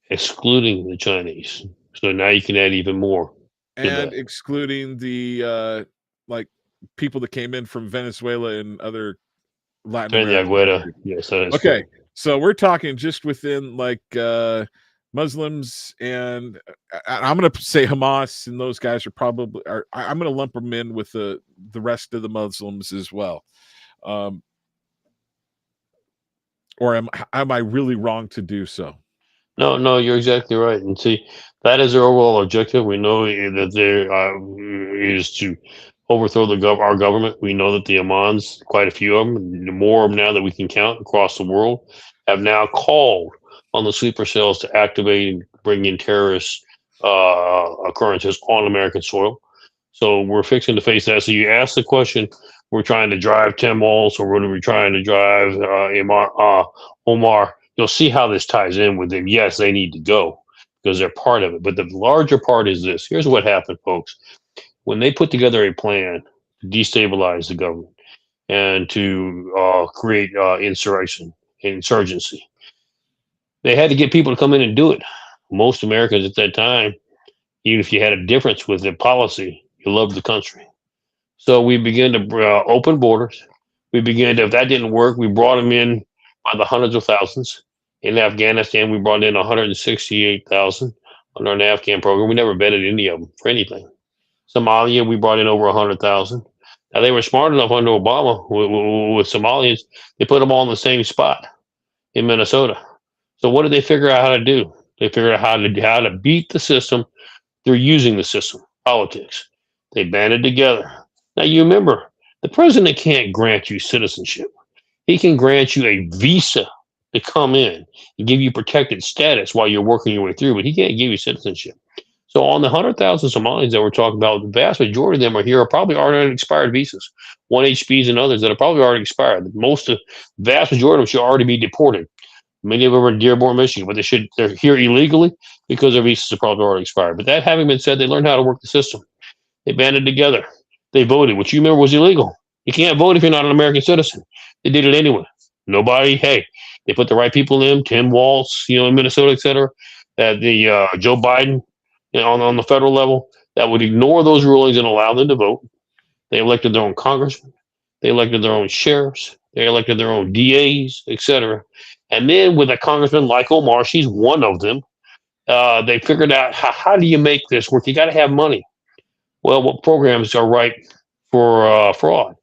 B: Excluding the Chinese. So now you can add even more.
A: And excluding the like people that came in from Venezuela and other Latin America.
B: Yes, that is
A: okay.
B: correct.
A: So we're talking just within like Muslims, and I'm going to say Hamas, and those guys are I'm going to lump them in with the rest of the Muslims as well. Or am I really wrong to do so?
B: No, you're exactly right. And see, that is their overall objective. We know that there is to overthrow our government. We know that the Amans, quite a few of them, more of them now that we can count across the world, have now called on the sleeper cells to activate and bring in terrorist occurrences on American soil. So we're fixing to face that. So you ask the question, we're trying to drive Tim Walz, or what are we trying to drive Omar? You'll see how this ties in with them. Yes, they need to go because they're part of it. But the larger part is this. Here's what happened, folks. When they put together a plan to destabilize the government and to create insurrection insurgency. They had to get people to come in and do it. Most Americans at that time, even if you had a difference with their policy, you loved the country. So we began to open borders. We began to, if that didn't work, we brought them in by the hundreds of thousands. In Afghanistan, we brought in 168,000 under an Afghan program. We never vetted any of them for anything. Somalia, we brought in over 100,000. Now, they were smart enough under Obama with Somalians. They put them all in the same spot in Minnesota. So what did they figure out how to do? They figured out how to beat the system. They're using the system, politics. They banded together. Now, you remember, the president can't grant you citizenship. He can grant you a visa to come in and give you protected status while you're working your way through, but he can't give you citizenship. So on the 100,000 Somalis that we're talking about, the vast majority of them are here are probably already on expired visas, 1HBs and others that are probably already expired. Vast majority of them should already be deported. Many of them are in Dearborn, Michigan, but they're here illegally because their visas are probably already expired. But that having been said, they learned how to work the system. They banded together. They voted, which you remember was illegal. You can't vote if you're not an American citizen. They did it anyway. They put the right people in, Tim Walz, in Minnesota, et cetera. Joe Biden, on the federal level, that would ignore those rulings and allow them to vote. They elected their own congressmen. They elected their own sheriffs. They elected their own DAs, et cetera. And then with a congressman like Omar, she's one of them. They figured out how do you make this work? You got to have money. Well, what programs are right for fraud?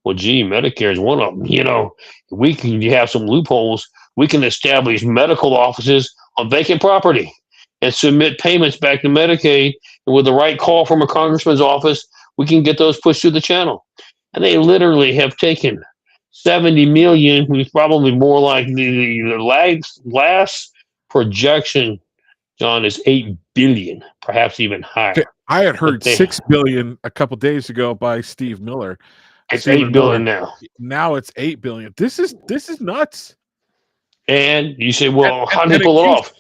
B: Well, gee, Medicare is one of them. You have some loopholes. We can establish medical offices on vacant property and submit payments back to Medicaid. And with the right call from a congressman's office, we can get those pushed through the channel. And they literally have taken 70 million, who's probably more like the last projection, John, is 8 billion, perhaps even higher.
A: Okay. I had heard 6 billion a couple days ago by Steve Miller.
B: It's 8 billion now.
A: Now it's 8 billion. This is nuts.
B: And you say, well, how do they pull it off?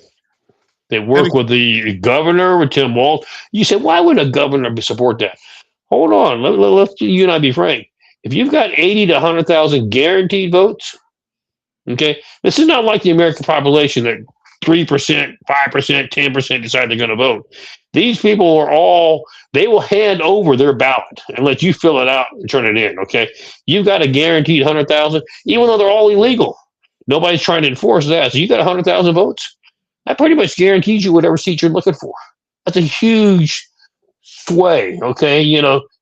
B: They work with the governor, with Tim Walz. You say, why would a governor support that? Hold on. Let's you and I be frank. If you've got 80 to 100,000 guaranteed votes, okay, this is not like the American population that 3%, 5%, 10% decide they're going to vote. These people they will hand over their ballot and let you fill it out and turn it in, okay? You've got a guaranteed 100,000, even though they're all illegal. Nobody's trying to enforce that. So you got 100,000 votes. That pretty much guarantees you whatever seat you're looking for. That's a huge sway, okay?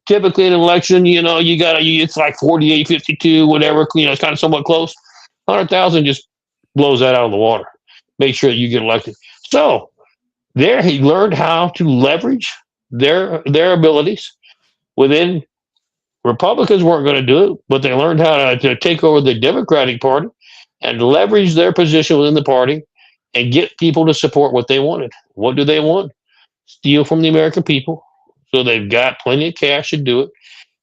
B: Typically in an election, it's like 48, 52, whatever, it's kind of somewhat close. 100,000 just blows that out of the water. Make sure that you get elected. So there he learned how to leverage their abilities within. Republicans weren't going to do it, but they learned how to take over the Democratic Party and leverage their position within the party and get people to support what they wanted. What do they want? Steal from the American people. So they've got plenty of cash to do it.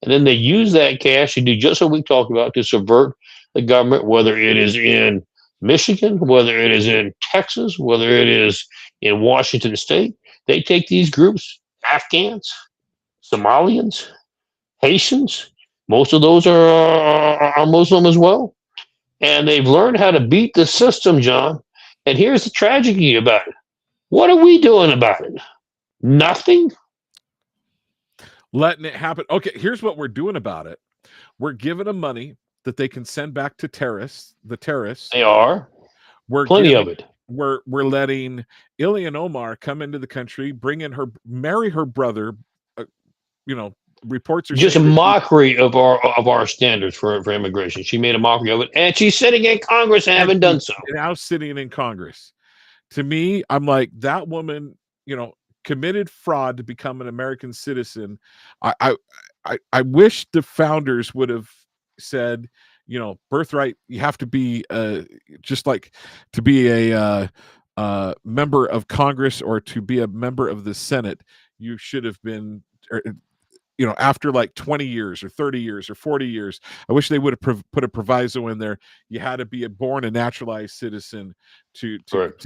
B: And then they use that cash to do just what we talked about, to subvert the government, whether it is in Michigan, whether it is in Texas, whether it is in Washington State. They take these groups, Afghans, Somalians, Haitians. Most of those are Muslim as well. And they've learned how to beat the system, John. And here's the tragedy about it. What are we doing about it? Nothing.
A: Letting it happen. Okay, here's what we're doing about it. We're giving them money that they can send back to the terrorists.
B: They are.
A: We're
B: plenty of it.
A: We're letting Ilhan Omar come into the country, marry her brother. Reports are
B: just a mockery of our standards for immigration. She made a mockery of it, and she's sitting in Congress and haven't done so.
A: Now sitting in Congress. To me, I'm like, that woman, committed fraud to become an American citizen. I wish the founders would have said, birthright, you have to be just like to be a member of Congress or to be a member of the Senate. You should have been, after like 20 years or 30 years or 40 years. I wish they would have put a proviso in there. You had to be a naturalized citizen to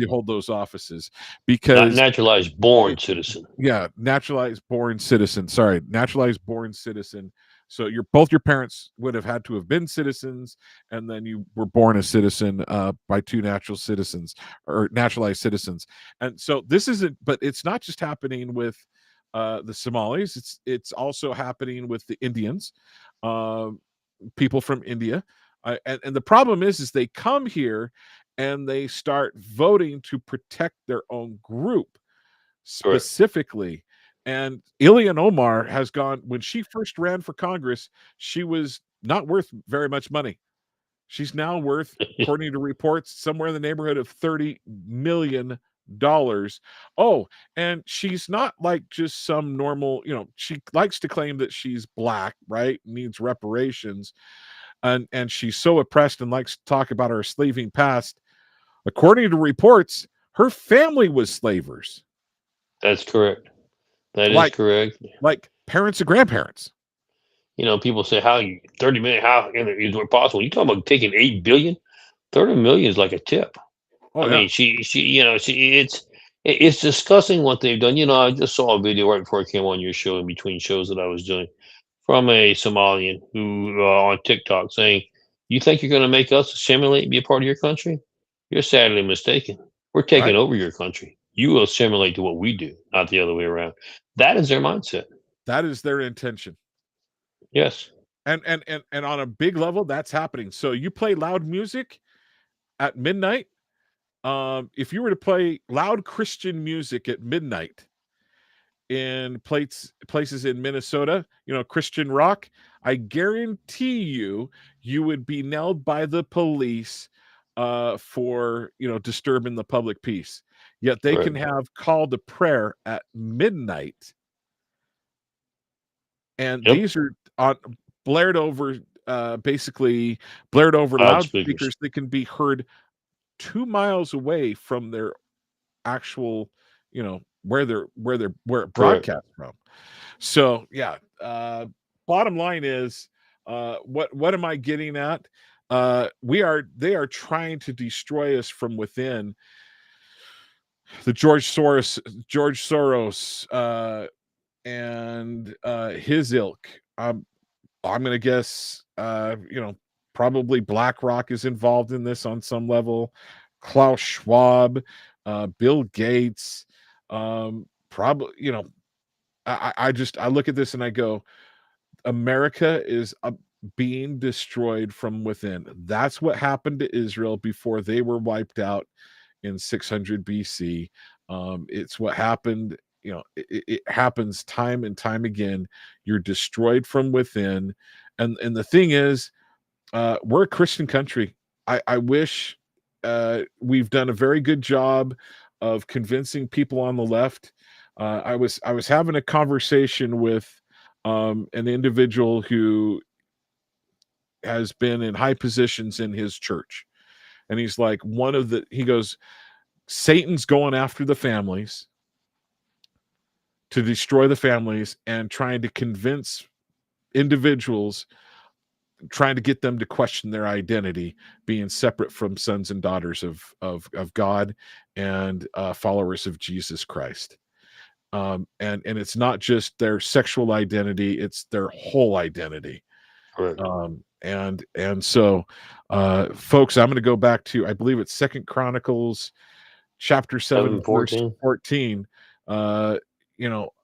A: hold those offices. Because
B: not naturalized born citizen.
A: Yeah, naturalized born citizen. Sorry, naturalized born citizen So both your parents would have had to have been citizens, and then you were born a citizen by two natural citizens or naturalized citizens. And so this isn't, but it's not just happening with the Somalis. It's also happening with the Indians, uh, people from India. And the problem is they come here and they start voting to protect their own group
B: Correct.
A: specifically. And Ilhan Omar has gone, when she first ran for Congress, she was not worth very much money. She's now worth, according to reports, somewhere in the neighborhood of $30 million. Oh, and she's not like just some normal, she likes to claim that she's black, right? Needs reparations. And she's so oppressed and likes to talk about her slaving past. According to reports, her family was slavers.
B: That's correct. That is
A: Like
B: correct.
A: like parents and grandparents.
B: People say how you 30 million, how is it possible? You talking about taking 8 billion? 30 million is like a tip.
A: Oh
B: I
A: yeah.
B: mean, it's disgusting what they've done. I just saw a video right before I came on your show in between shows that I was doing from a Somalian who on TikTok saying, "You think you're going to make us assimilate and be a part of your country? You're sadly mistaken. We're taking
A: Right.
B: over your country. You will assimilate to what we do, not the other way around." That is their mindset.
A: That is their intention.
B: Yes.
A: And on a big level, that's happening. So you play loud music at midnight. If you were to play loud Christian music at midnight in places in Minnesota, Christian rock, I guarantee you would be nailed by the police for disturbing the public peace. Yet they can
B: Correct.
A: have call to prayer at midnight, and
B: Yep.
A: these are on blared over, basically blared over
B: Loudspeakers.
A: loudspeakers that can be heard 2 miles away from their actual, where it
B: Correct.
A: broadcasts from. So yeah, bottom line is, what am I getting at? They are trying to destroy us from within. The George Soros, and his ilk. I'm going to guess, probably BlackRock is involved in this on some level. Klaus Schwab, Bill Gates, probably, I look at this and I go, America is being destroyed from within. That's what happened to Israel before they were wiped out in 600 BC. It's what happened. It happens time and time again. You're destroyed from within, and the thing is, we're a Christian country. I wish we've done a very good job of convincing people on the left. I was having a conversation with an individual who has been in high positions in his church, and he's like, he goes, Satan's going after the families to destroy the families and trying to convince individuals, trying to get them to question their identity, being separate from sons and daughters of God and followers of Jesus Christ. And it's not just their sexual identity; it's their whole identity.
B: Correct.
A: And so, folks, I'm going to go back to, I believe it's Second Chronicles chapter 7 verse
B: 7:14.
A: 14. You know,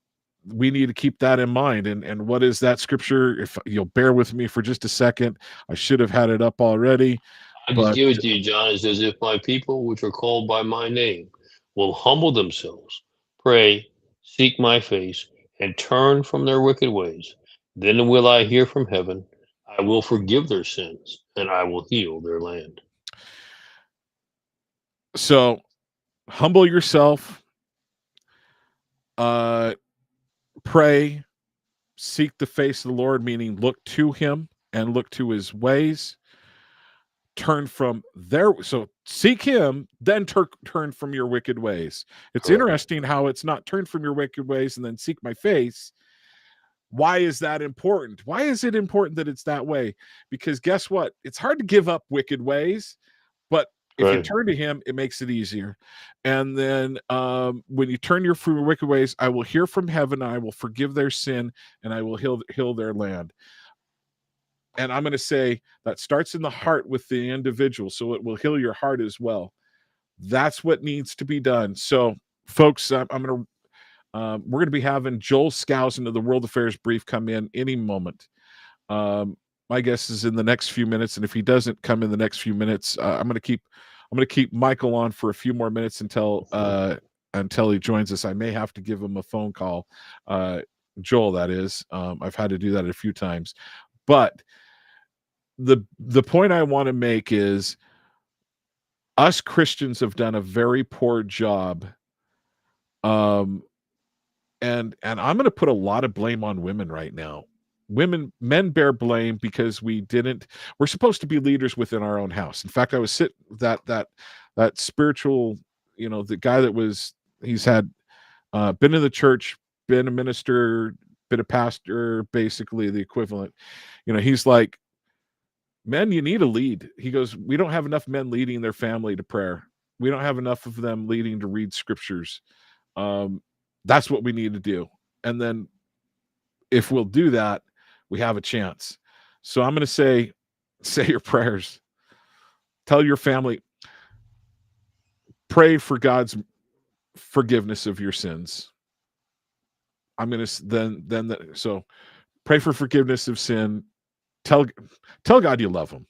A: we need to keep that in mind. And what is that scripture? If you'll bear with me for just a second, I should have had it up already,
B: I just
A: but
B: give it to you, John. It says, "If my people, which are called by my name, will humble themselves, pray, seek my face, and turn from their wicked ways, then will I hear from heaven. I will forgive their sins, and I will heal their land."
A: so humble yourself, pray, seek the face of the Lord, meaning look to him and look to his ways. Turn from so seek him, then turn from your wicked ways. It's
B: Correct.
A: interesting how it's not turn from your wicked ways and then seek my face. Why is that important? Why is it important that it's that way? Because guess what? It's hard to give up wicked ways, but if you
B: Right.
A: turn to him, it makes it easier. And then when you turn from your wicked ways, I will hear from heaven, I will forgive their sin, and I will heal their land. and I'm going to say that starts in the heart with the individual, so it will heal your heart as well. That's what needs to be done. So, folks, we're going to be having Joel Skousen of the World Affairs Brief come in any moment. My guess is in the next few minutes, and if he doesn't come in the next few minutes, I'm going to keep Michael on for a few more minutes until he joins us. I may have to give him a phone call, Joel. That is, I've had to do that a few times, but the point I want to make is us Christians have done a very poor job. And I'm going to put a lot of blame on women right now. Men bear blame because we're supposed to be leaders within our own house. In fact, I was that spiritual, the guy he's had been in the church, been a minister, been a pastor, basically the equivalent. He's like, men, you need a lead. He goes, we don't have enough men leading their family to prayer. We don't have enough of them leading to read scriptures. That's what we need to do. And then if we'll do that, we have a chance. So I'm going to say your prayers. Tell your family, pray for God's forgiveness of your sins. I'm going to so pray for forgiveness of sin. Tell God you love him.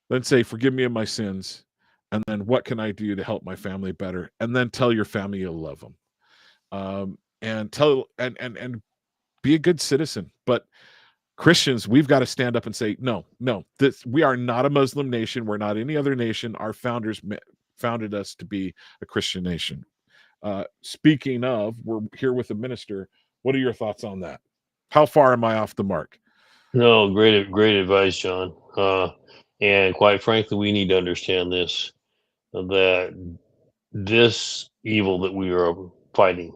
A: Then say, forgive me of my sins. And then what can I do to help my family better? And then tell your family you love them. And be a good citizen. But Christians, we've got to stand up and say, no, we are not a Muslim nation. We're not any other nation. Our founders founded us to be a Christian nation. Speaking of, we're here with a minister. What are your thoughts on that? How far am I off the mark?
B: No, great advice, John. And quite frankly, we need to understand this, that this evil that we are fighting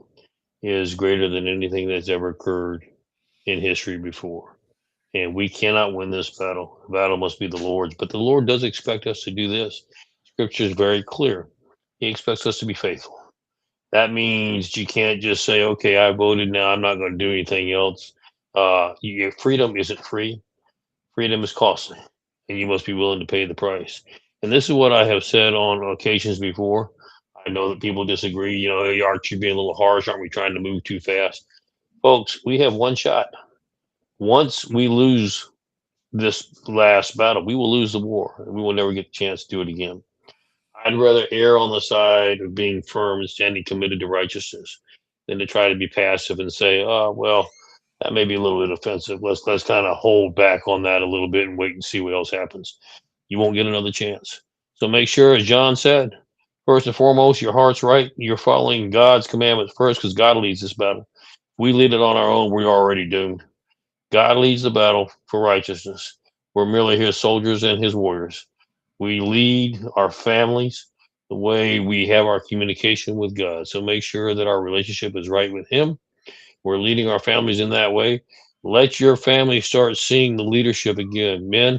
B: is greater than anything that's ever occurred in history before. And we cannot win this battle. The battle must be the Lord's. But the Lord does expect us to do this. Scripture is very clear. He expects us to be faithful. That means you can't just say, okay, I voted now, I'm not going to do anything else. Your freedom isn't free. Freedom is costly, and you must be willing to pay the price. And this is what I have said on occasions before. I know that people disagree. Hey, aren't you being a little harsh? Aren't we trying to move too fast? Folks, we have one shot. Once we lose this last battle, we will lose the war, and we will never get the chance to do it again. I'd rather err on the side of being firm and standing committed to righteousness than to try to be passive and say, oh, well, that may be a little bit offensive. Let's kind of hold back on that a little bit and wait and see what else happens. You won't get another chance. So make sure, as John said, first and foremost, your heart's right. You're following God's commandments first, because God leads this battle. If we lead it on our own, we're already doomed. God leads the battle for righteousness. We're merely his soldiers and his warriors. We lead our families the way we have our communication with God. So make sure that our relationship is right with him. We're leading our families in that way. Let your family start seeing the leadership again. Men,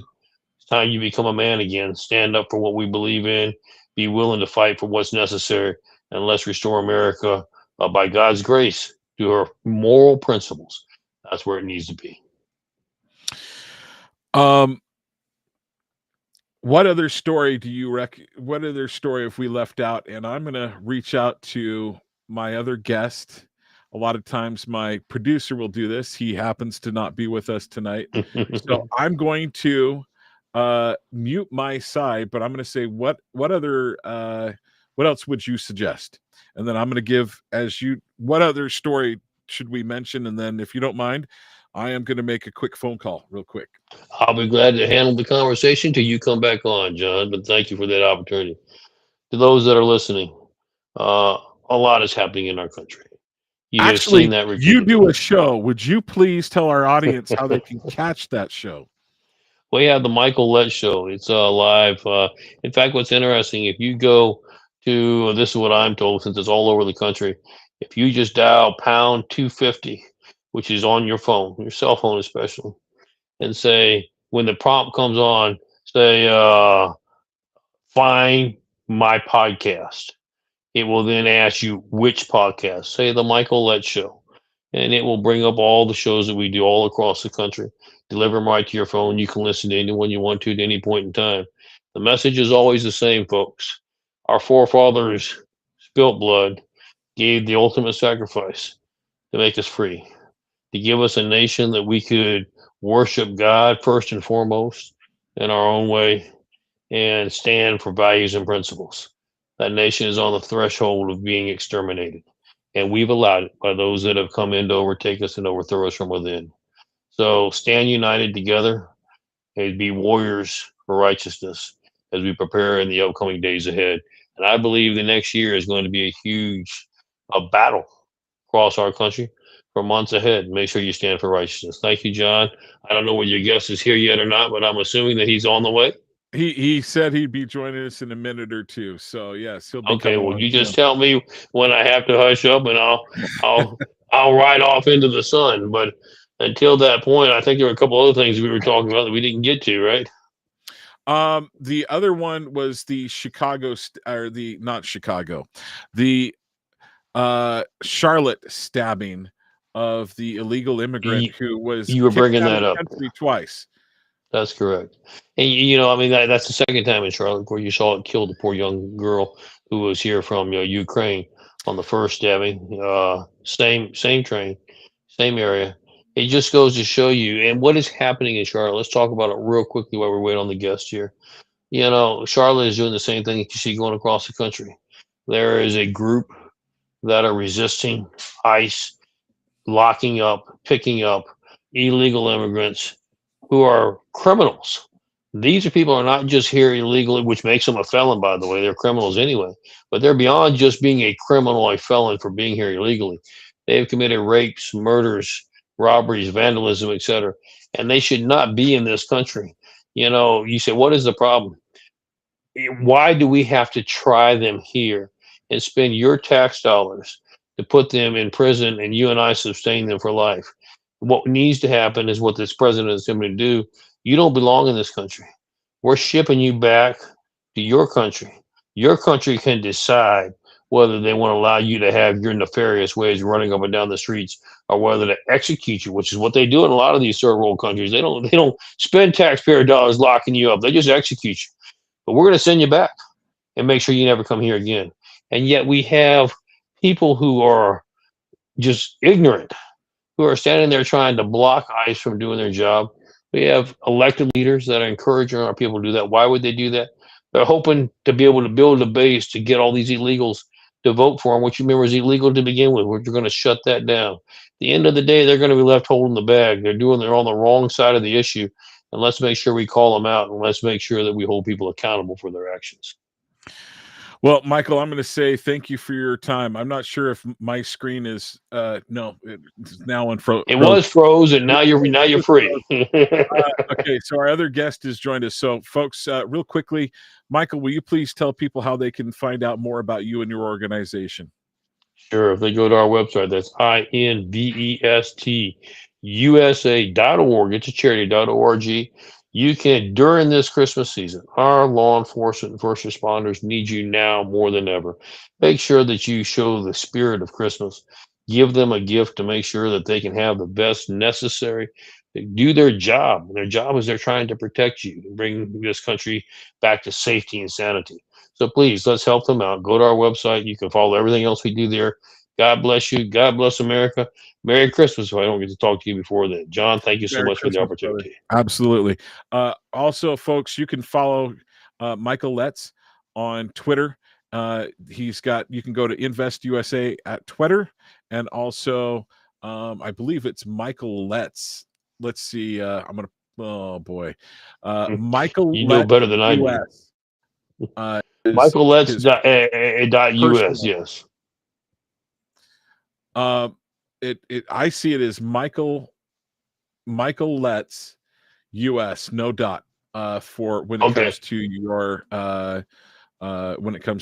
B: it's time you become a man again. Stand up for what we believe in. Be willing to fight for what's necessary. And let's restore America by God's grace to her moral principles. That's where it needs to be.
A: What other story do you what other story have we left out? And I'm going to reach out to my other guest. A lot of times my producer will do this. He happens to not be with us tonight. So I'm going to mute my side, but I'm going to say, what else would you suggest? And then I'm going to give what other story should we mention? And then if you don't mind, I am going to make a quick phone call real quick.
B: I'll be glad to handle the conversation till you come back on, John, but thank you for that opportunity. To those that are listening, a lot is happening in our country.
A: Actually,
B: seen that
A: you do a show. Would you please tell our audience how they can catch that show?
B: We have the Michael Lett Show. It's live. In fact, what's interesting, if you go to, this is what I'm told, since it's all over the country, if you just dial pound 250, which is on your phone, your cell phone especially, and say, when the prompt comes on, say, find my podcast. It will then ask you which podcast. Say the Michael Lett Show. and it will bring up all the shows that we do all across the country. Deliver them right to your phone. You can listen to anyone you want to at any point in time. The message is always the same, folks. Our forefathers spilt blood, gave the ultimate sacrifice to make us free, to give us a nation that we could worship God first and foremost in our own way and stand for values and principles. That nation is on the threshold of being exterminated, and we've allowed it by those that have come in to overtake us and overthrow us from within. So stand united together and be warriors for righteousness as we prepare in the upcoming days ahead. And I believe the next year is going to be a huge battle across our country for months ahead. Make sure you stand for righteousness. Thank you, John. I don't know whether your guest is here yet or not, but I'm assuming that he's on the way.
A: He said he'd be joining us in a minute or two. So yes, he'll be
B: Okay,
A: coming
B: well,
A: on
B: you
A: soon.
B: just tell me when I have to hush up, and I'll I'll ride off into the sun. But until that point, I think there were a couple other things we were talking about that we didn't get to, right?
A: The other one was the or the not Chicago, the Charlotte stabbing of the illegal immigrant
B: You,
A: who was
B: you were
A: kicked
B: bringing
A: out of
B: that
A: the
B: up.
A: country twice.
B: That's correct. And you know, I mean, that's the second time in Charlotte where you saw it kill the poor young girl who was here from Ukraine on the first stabbing. Same train, same area. It just goes to show you, and what is happening in Charlotte. Let's talk about it real quickly while we're waiting on the guest here. You know, Charlotte is doing the same thing that you see going across the country. There is a group that are resisting ICE locking up, picking up illegal immigrants who are criminals. These are people who are not just here illegally, which makes them a felon, by the way. They're criminals anyway, but they're beyond just being a criminal, a felon for being here illegally. They have committed rapes, murders, robberies, vandalism, etc. And they should not be in this country. You know, you say, what is the problem? Why do we have to try them here and spend your tax dollars to put them in prison and you and I sustain them for life? What needs to happen is what this president is going to do. You don't belong in this country. We're shipping you back to your country. Your country can decide whether they want to allow you to have your nefarious ways running up and down the streets or whether to execute you, which is what they do in a lot of these third world countries. They don't spend taxpayer dollars locking you up. They just execute you. But we're going to send you back and make sure you never come here again. And yet we have people who are just ignorant, who are standing there trying to block ICE from doing their job. We have elected leaders that are encouraging our people to do that. Why would they do that? They're hoping to be able to build a base to get all these illegals to vote for them, which you remember is illegal to begin with. We're going to shut that down. At the end of the day, they're going to be left holding the bag. They're on the wrong side of the issue. And let's make sure we call them out, and let's make sure that we hold people accountable for their actions.
A: Well, Michael, I'm going to say thank you for your time. I'm not sure if my screen is no, it's now
B: It was frozen. Now you're free.
A: Okay, so our other guest has joined us. So, folks, real quickly, Michael, will you please tell people how they can find out more about you and your organization?
B: Sure. If they go to our website, that's investUSA.org. It's a charity.org. You can, during this Christmas season, our law enforcement and first responders need you now more than ever. Make sure that you show the spirit of Christmas. Give them a gift to make sure that they can have the best necessary to do their job. Their job is they're trying to protect you and bring this country back to safety and sanity. So please, let's help them out. Go to our website. You can follow everything else we do there. God bless you. God bless America. Merry Christmas. If I don't get to talk to you before then. John, thank you so
A: Merry
B: much for the
A: Christmas, brother.
B: opportunity.
A: Absolutely. Also, folks, you can follow Michael Letts on Twitter. You can go to Invest USA at Twitter, and also I believe it's Michael Letts. Let's see. Oh boy, Michael
B: You know
A: Letts
B: better than I do.
A: US.
B: Michael Letts
A: his
B: dot US.
A: personal.
B: Yes.
A: I see it as Michael Letts US, no dot, for when it comes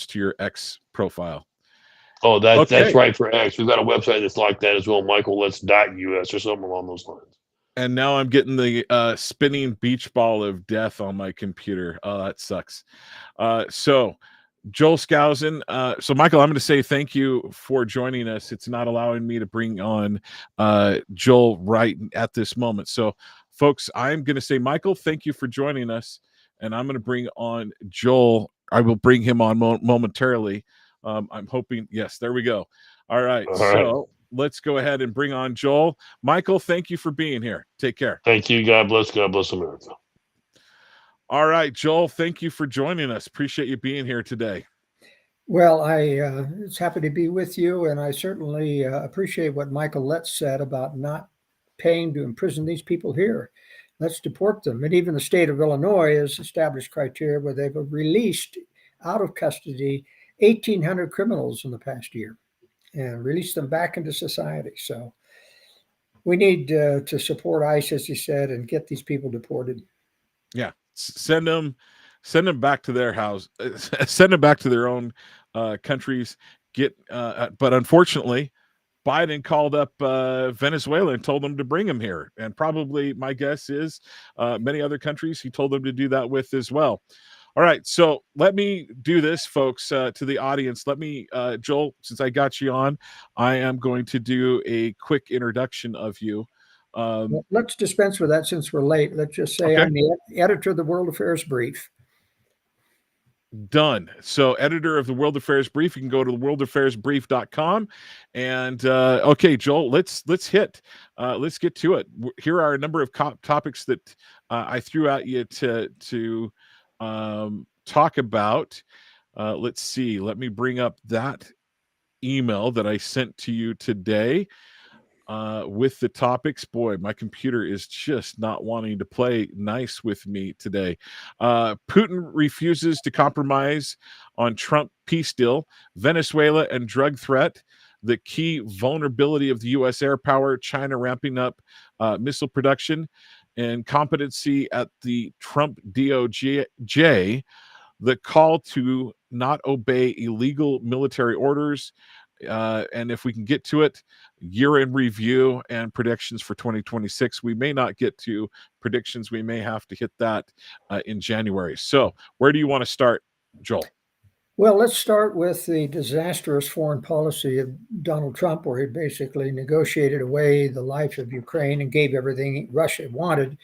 A: to your X profile.
B: Oh, that's
A: Okay.
B: right for X. We've got a website that's like that as well, michaelletts.us or something along those lines.
A: And now I'm getting the spinning beach ball of death on my computer. Oh, that sucks. So Joel Skousen. So, Michael, I'm going to say thank you for joining us. It's not allowing me to bring on Joel right at this moment. So, folks, I'm going to say, Michael, thank you for joining us. And I'm going to bring on Joel. I will bring him on momentarily. I'm hoping. Yes, there we go. All right.
B: All right.
A: So, let's go ahead and bring on Joel. Michael, thank you for being here. Take care.
B: Thank you. God bless. God bless America.
A: All right, Joel, thank you for joining us. Appreciate you being here today.
C: Well, it's happy to be with you, and I certainly appreciate what Michael Letts said about not paying to imprison these people here. Let's deport them. And even the state of Illinois has established criteria where they've released out of custody 1,800 criminals in the past year and released them back into society. So we need to support ICE, as you said, and get these people deported.
A: Yeah, send them back to their house, send them back to their own countries. But unfortunately, Biden called up Venezuela and told them to bring him here, and probably my guess is many other countries he told them to do that with as well. All right, so let me do this, folks, to the audience. Let me, Joel, since I got you on, I am going to do a quick introduction of you.
C: Well, let's dispense with that since we're late. Let's just say
A: okay.
C: I'm the editor of the World Affairs Brief.
A: Done. So, editor of the World Affairs Brief. You can go to worldaffairsbrief.com. And okay, Joel, let's get to it. Here are a number of topics that I threw at you to talk about. Let's see. Let me bring up that email that I sent to you today. With the topics. Boy, my computer is just not wanting to play nice with me today. Putin refuses to compromise on Trump peace deal, Venezuela and drug threat, the key vulnerability of the U.S. air power, China ramping up missile production, and competency at the Trump DOJ, the call to not obey illegal military orders, and if we can get to it, year in review and predictions for 2026. We may not get to predictions. We may have to hit that in January. So where do you want to start, Joel?
C: Well, let's start with the disastrous foreign policy of Donald Trump, where he basically negotiated away the life of Ukraine and gave everything Russia wanted,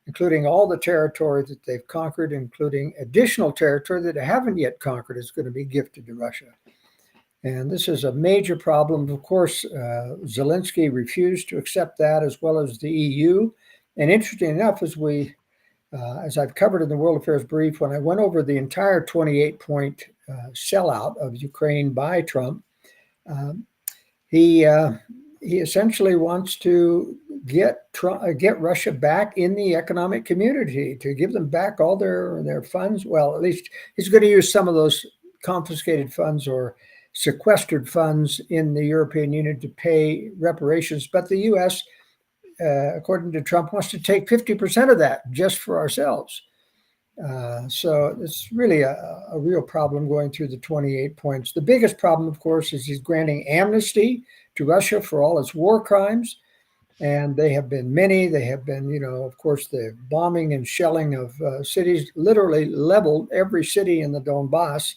C: including all the territory that they've conquered, including additional territory that they haven't yet conquered is going to be gifted to Russia. And this is a major problem. Of course, Zelensky refused to accept that, as well as the EU. And interesting enough, as I've covered in the World Affairs Brief, when I went over the entire 28-point sellout of Ukraine by Trump, he essentially wants to get Russia back in the economic community, to give them back all their funds. Well, at least he's going to use some of those confiscated funds or sequestered funds in the European Union to pay reparations. But the U.S., according to Trump, wants to take 50% of that just for ourselves. So it's really a real problem going through the 28 points. The biggest problem, of course, is he's granting amnesty to Russia for all its war crimes. And they have been many. They have been, of course, the bombing and shelling of cities, literally leveled every city in the Donbass,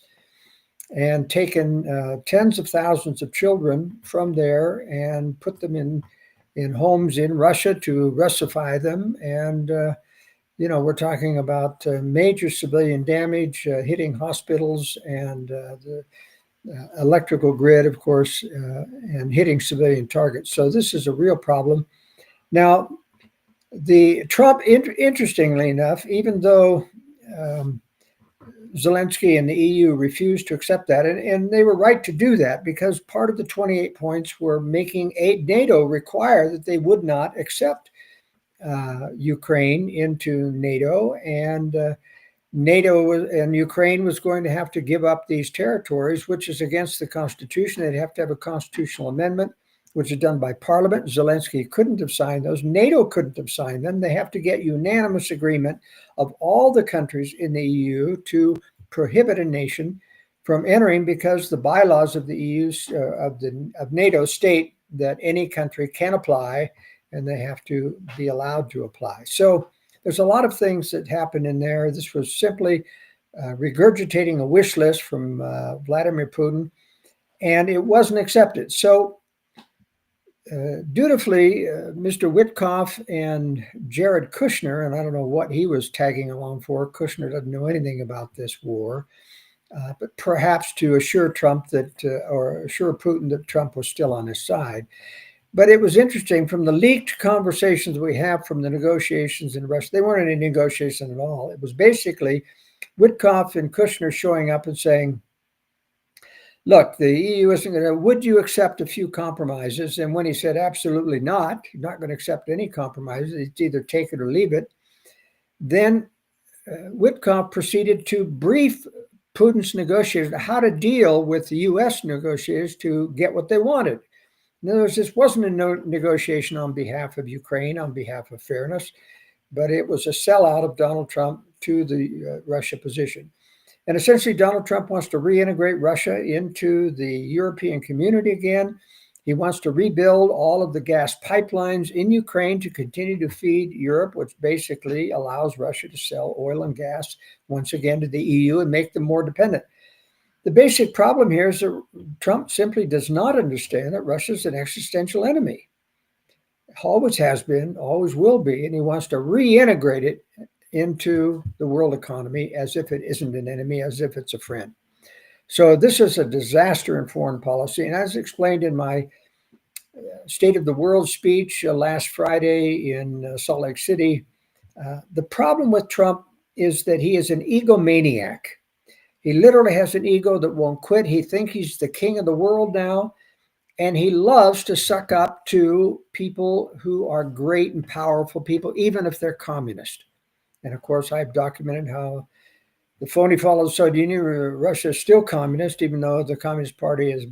C: and taken tens of thousands of children from there and put them in homes in Russia to Russify them. And, we're talking about major civilian damage, hitting hospitals and the electrical grid, of course, and hitting civilian targets. So this is a real problem. Now, the Trump, interestingly enough, even though Zelensky and the EU refused to accept that. And they were right to do that, because part of the 28 points were making NATO require that they would not accept Ukraine into NATO. And NATO and Ukraine was going to have to give up these territories, which is against the Constitution. They'd have to have a constitutional amendment, which is done by Parliament. Zelensky couldn't have signed those. NATO couldn't have signed them. They have to get unanimous agreement of all the countries in the EU to prohibit a nation from entering, because the bylaws of the EU, of NATO, state that any country can apply, and they have to be allowed to apply. So there's a lot of things that happen in there. This was simply regurgitating a wish list from Vladimir Putin, and it wasn't accepted. So dutifully, Mr. Witkoff and Jared Kushner, and I don't know what he was tagging along for. Kushner doesn't know anything about this war, but perhaps to assure Trump that, or assure Putin that Trump was still on his side. But it was interesting from the leaked conversations we have from the negotiations in Russia. They weren't any negotiation at all. It was basically Witkoff and Kushner showing up and saying, look, the EU isn't going to, would you accept a few compromises? And when he said, absolutely not, you're not going to accept any compromises, it's either take it or leave it, then Witkoff proceeded to brief Putin's negotiators how to deal with the U.S. negotiators to get what they wanted. In other words, this wasn't a negotiation on behalf of Ukraine, on behalf of fairness, but it was a sellout of Donald Trump to the Russia position. And essentially, Donald Trump wants to reintegrate Russia into the European community again. He wants to rebuild all of the gas pipelines in Ukraine to continue to feed Europe, which basically allows Russia to sell oil and gas once again to the EU and make them more dependent. The basic problem here is that Trump simply does not understand that Russia is an existential enemy. Always has been, always will be, and he wants to reintegrate it into the world economy as if it isn't an enemy, as if it's a friend. So this is a disaster in foreign policy. And as explained in my State of the World speech last Friday in Salt Lake City, the problem with Trump is that he is an egomaniac. He literally has an ego that won't quit. He thinks he's the king of the world now. And he loves to suck up to people who are great and powerful people, even if they're communist. And of course, I've documented how the phony fellow Soviet Union, Russia is still communist, even though the Communist Party is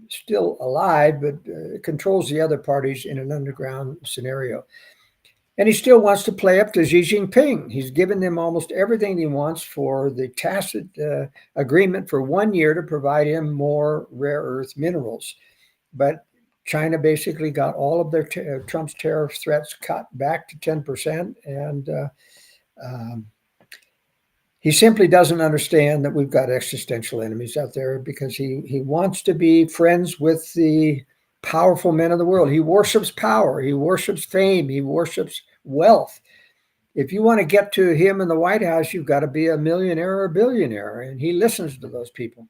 C: still alive, but it controls the other parties in an underground scenario. And he still wants to play up to Xi Jinping. He's given them almost everything he wants for the tacit agreement for 1 year to provide him more rare earth minerals. But China basically got all of their Trump's tariff threats cut back to 10%. And he simply doesn't understand that we've got existential enemies out there because he wants to be friends with the powerful men of the world. He worships power. He worships fame. He worships wealth. If you want to get to him in the White House, you've got to be a millionaire or a billionaire. And he listens to those people.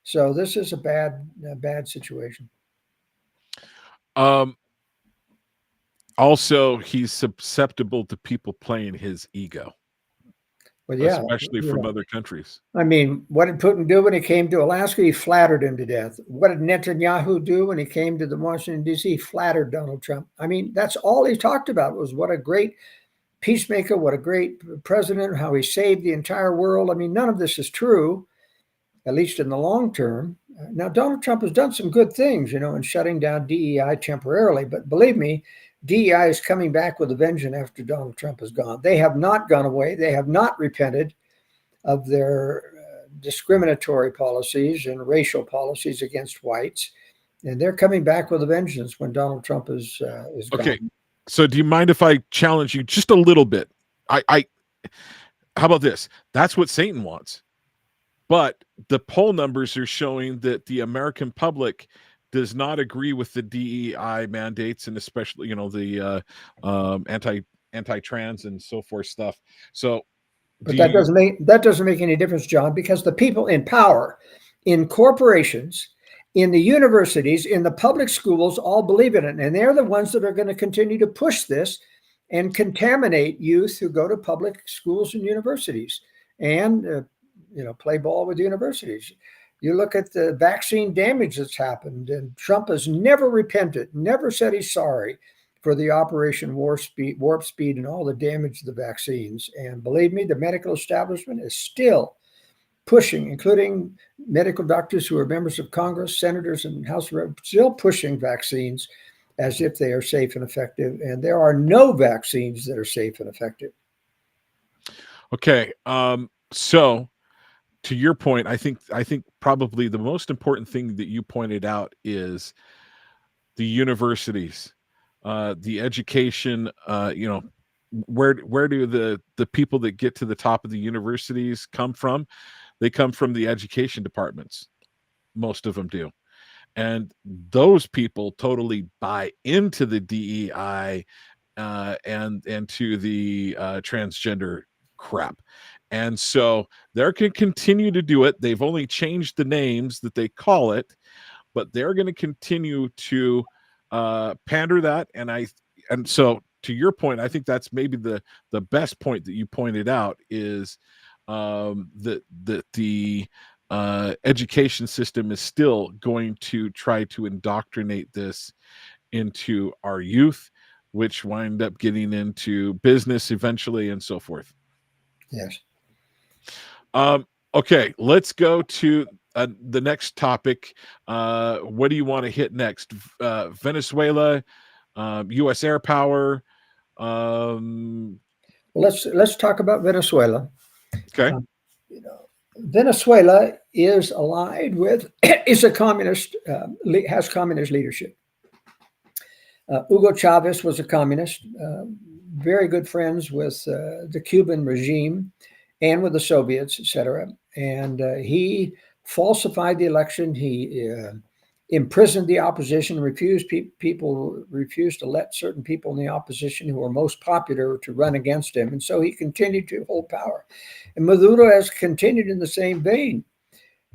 C: So this is a bad situation.
A: Also, he's susceptible to people playing his ego. Well, yeah, especially from other countries.
C: I mean, what did Putin do when he came to Alaska? He flattered him to death. What did Netanyahu do when he came to the Washington, D.C.? He flattered Donald Trump. I mean, that's all he talked about was what a great peacemaker, what a great president, how he saved the entire world. I mean, none of this is true, at least in the long term. Now, Donald Trump has done some good things, in shutting down DEI temporarily. But believe me, DEI is coming back with a vengeance after Donald Trump is gone. They have not gone away. They have not repented of their discriminatory policies and racial policies against whites. And they're coming back with a vengeance when Donald Trump is
A: okay.
C: gone.
A: So do you mind if I challenge you just a little bit? How about this? That's what Satan wants. But the poll numbers are showing that the American public does not agree with the DEI mandates, and especially, the anti-trans and so forth stuff. So,
C: but that doesn't make any difference, John, because the people in power, in corporations, in the universities, in the public schools, all believe in it, and they're the ones that are going to continue to push this and contaminate youth who go to public schools and universities, and play ball with universities. You look at the vaccine damage that's happened, and Trump has never repented, never said he's sorry for the Operation Warp Speed and all the damage to the vaccines. And believe me, the medical establishment is still pushing, including medical doctors who are members of Congress, senators, and House Reps, still pushing vaccines as if they are safe and effective. And there are no vaccines that are safe and effective.
A: Okay. So to your point, I think probably the most important thing that you pointed out is the universities, the education, where do the people that get to the top of the universities come from? They come from the education departments. Most of them do. And those people totally buy into the DEI and to the transgender crap. And so they can continue to do it. They've only changed the names that they call it, but they're going to continue to pander that. And so to your point, I think that's maybe the best point that you pointed out is that the education system is still going to try to indoctrinate this into our youth, which wind up getting into business eventually and so forth.
C: Yes.
A: Okay, let's go to the next topic. What do you want to hit next? Venezuela, U.S. air power.
C: Let's talk about Venezuela.
A: Okay.
C: Venezuela is allied with, is a communist, has communist leadership. Hugo Chavez was a communist, very good friends with the Cuban regime and with the Soviets, etc. And he falsified the election. He imprisoned the opposition, refused to let certain people in the opposition who were most popular to run against him. And so he continued to hold power. And Maduro has continued in the same vein.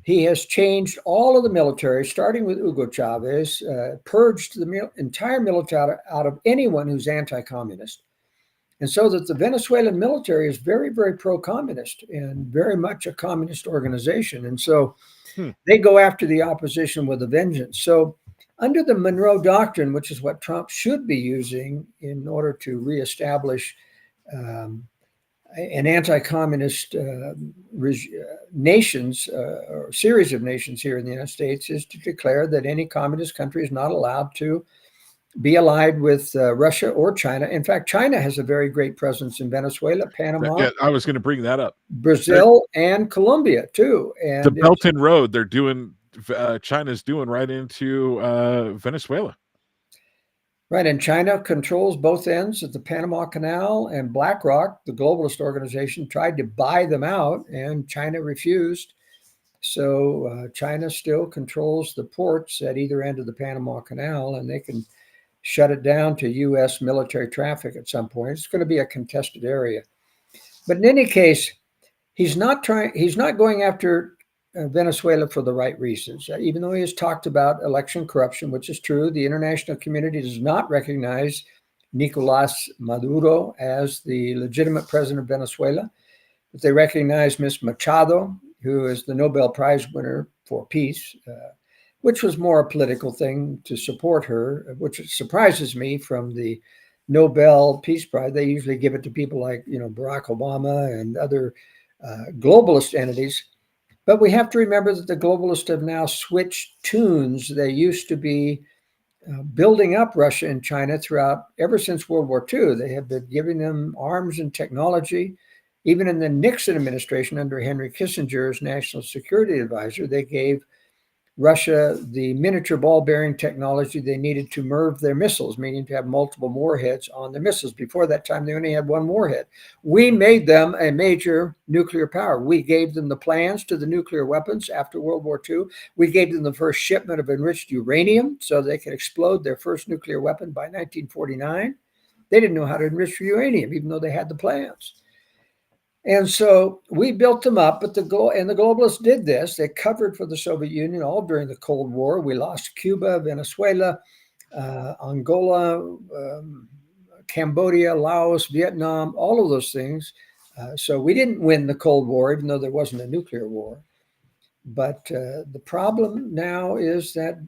C: He has changed all of the military, starting with Hugo Chavez, purged the entire military out of anyone who's anti-communist. And so that the Venezuelan military is very, very pro-communist and very much a communist organization. And so they go after the opposition with a vengeance. So under the Monroe Doctrine, which is what Trump should be using in order to reestablish an anti-communist nations or series of nations here in the United States, is to declare that any communist country is not allowed to be allied with Russia or China. In fact, China has a very great presence in Venezuela, Panama.
A: Yeah, I was going to bring that up.
C: Brazil and Colombia too. And
A: the Belt and Road they're doing, China's doing right into Venezuela.
C: Right, and China controls both ends of the Panama Canal, and BlackRock, the globalist organization, tried to buy them out, and China refused. So China still controls the ports at either end of the Panama Canal, and they can shut it down to U.S. military traffic at some point. It's going to be a contested area. But in any case, he's not going after Venezuela for the right reasons. Even though he has talked about election corruption, which is true, the international community does not recognize Nicolás Maduro as the legitimate president of Venezuela, but they recognize Ms. Machado, who is the Nobel Prize winner for peace, which was more a political thing to support her, which surprises me from the Nobel Peace Prize. They usually give it to people like, Barack Obama and other globalist entities. But we have to remember that the globalists have now switched tunes. They used to be building up Russia and China ever since World War II. They have been giving them arms and technology. Even in the Nixon administration under Henry Kissinger as national security advisor, they gave Russia the miniature ball-bearing technology they needed to MIRV their missiles, meaning to have multiple warheads on their missiles. Before that time, they only had one warhead. We made them a major nuclear power. We gave them the plans to the nuclear weapons after World War II. We gave them the first shipment of enriched uranium so they could explode their first nuclear weapon by 1949. They didn't know how to enrich uranium, even though they had the plans. And so we built them up, but the globalists did this. They covered for the Soviet Union all during the Cold War. We lost Cuba, Venezuela, Angola, Cambodia, Laos, Vietnam, all of those things. So we didn't win the Cold War, even though there wasn't a nuclear war. But the problem now is that,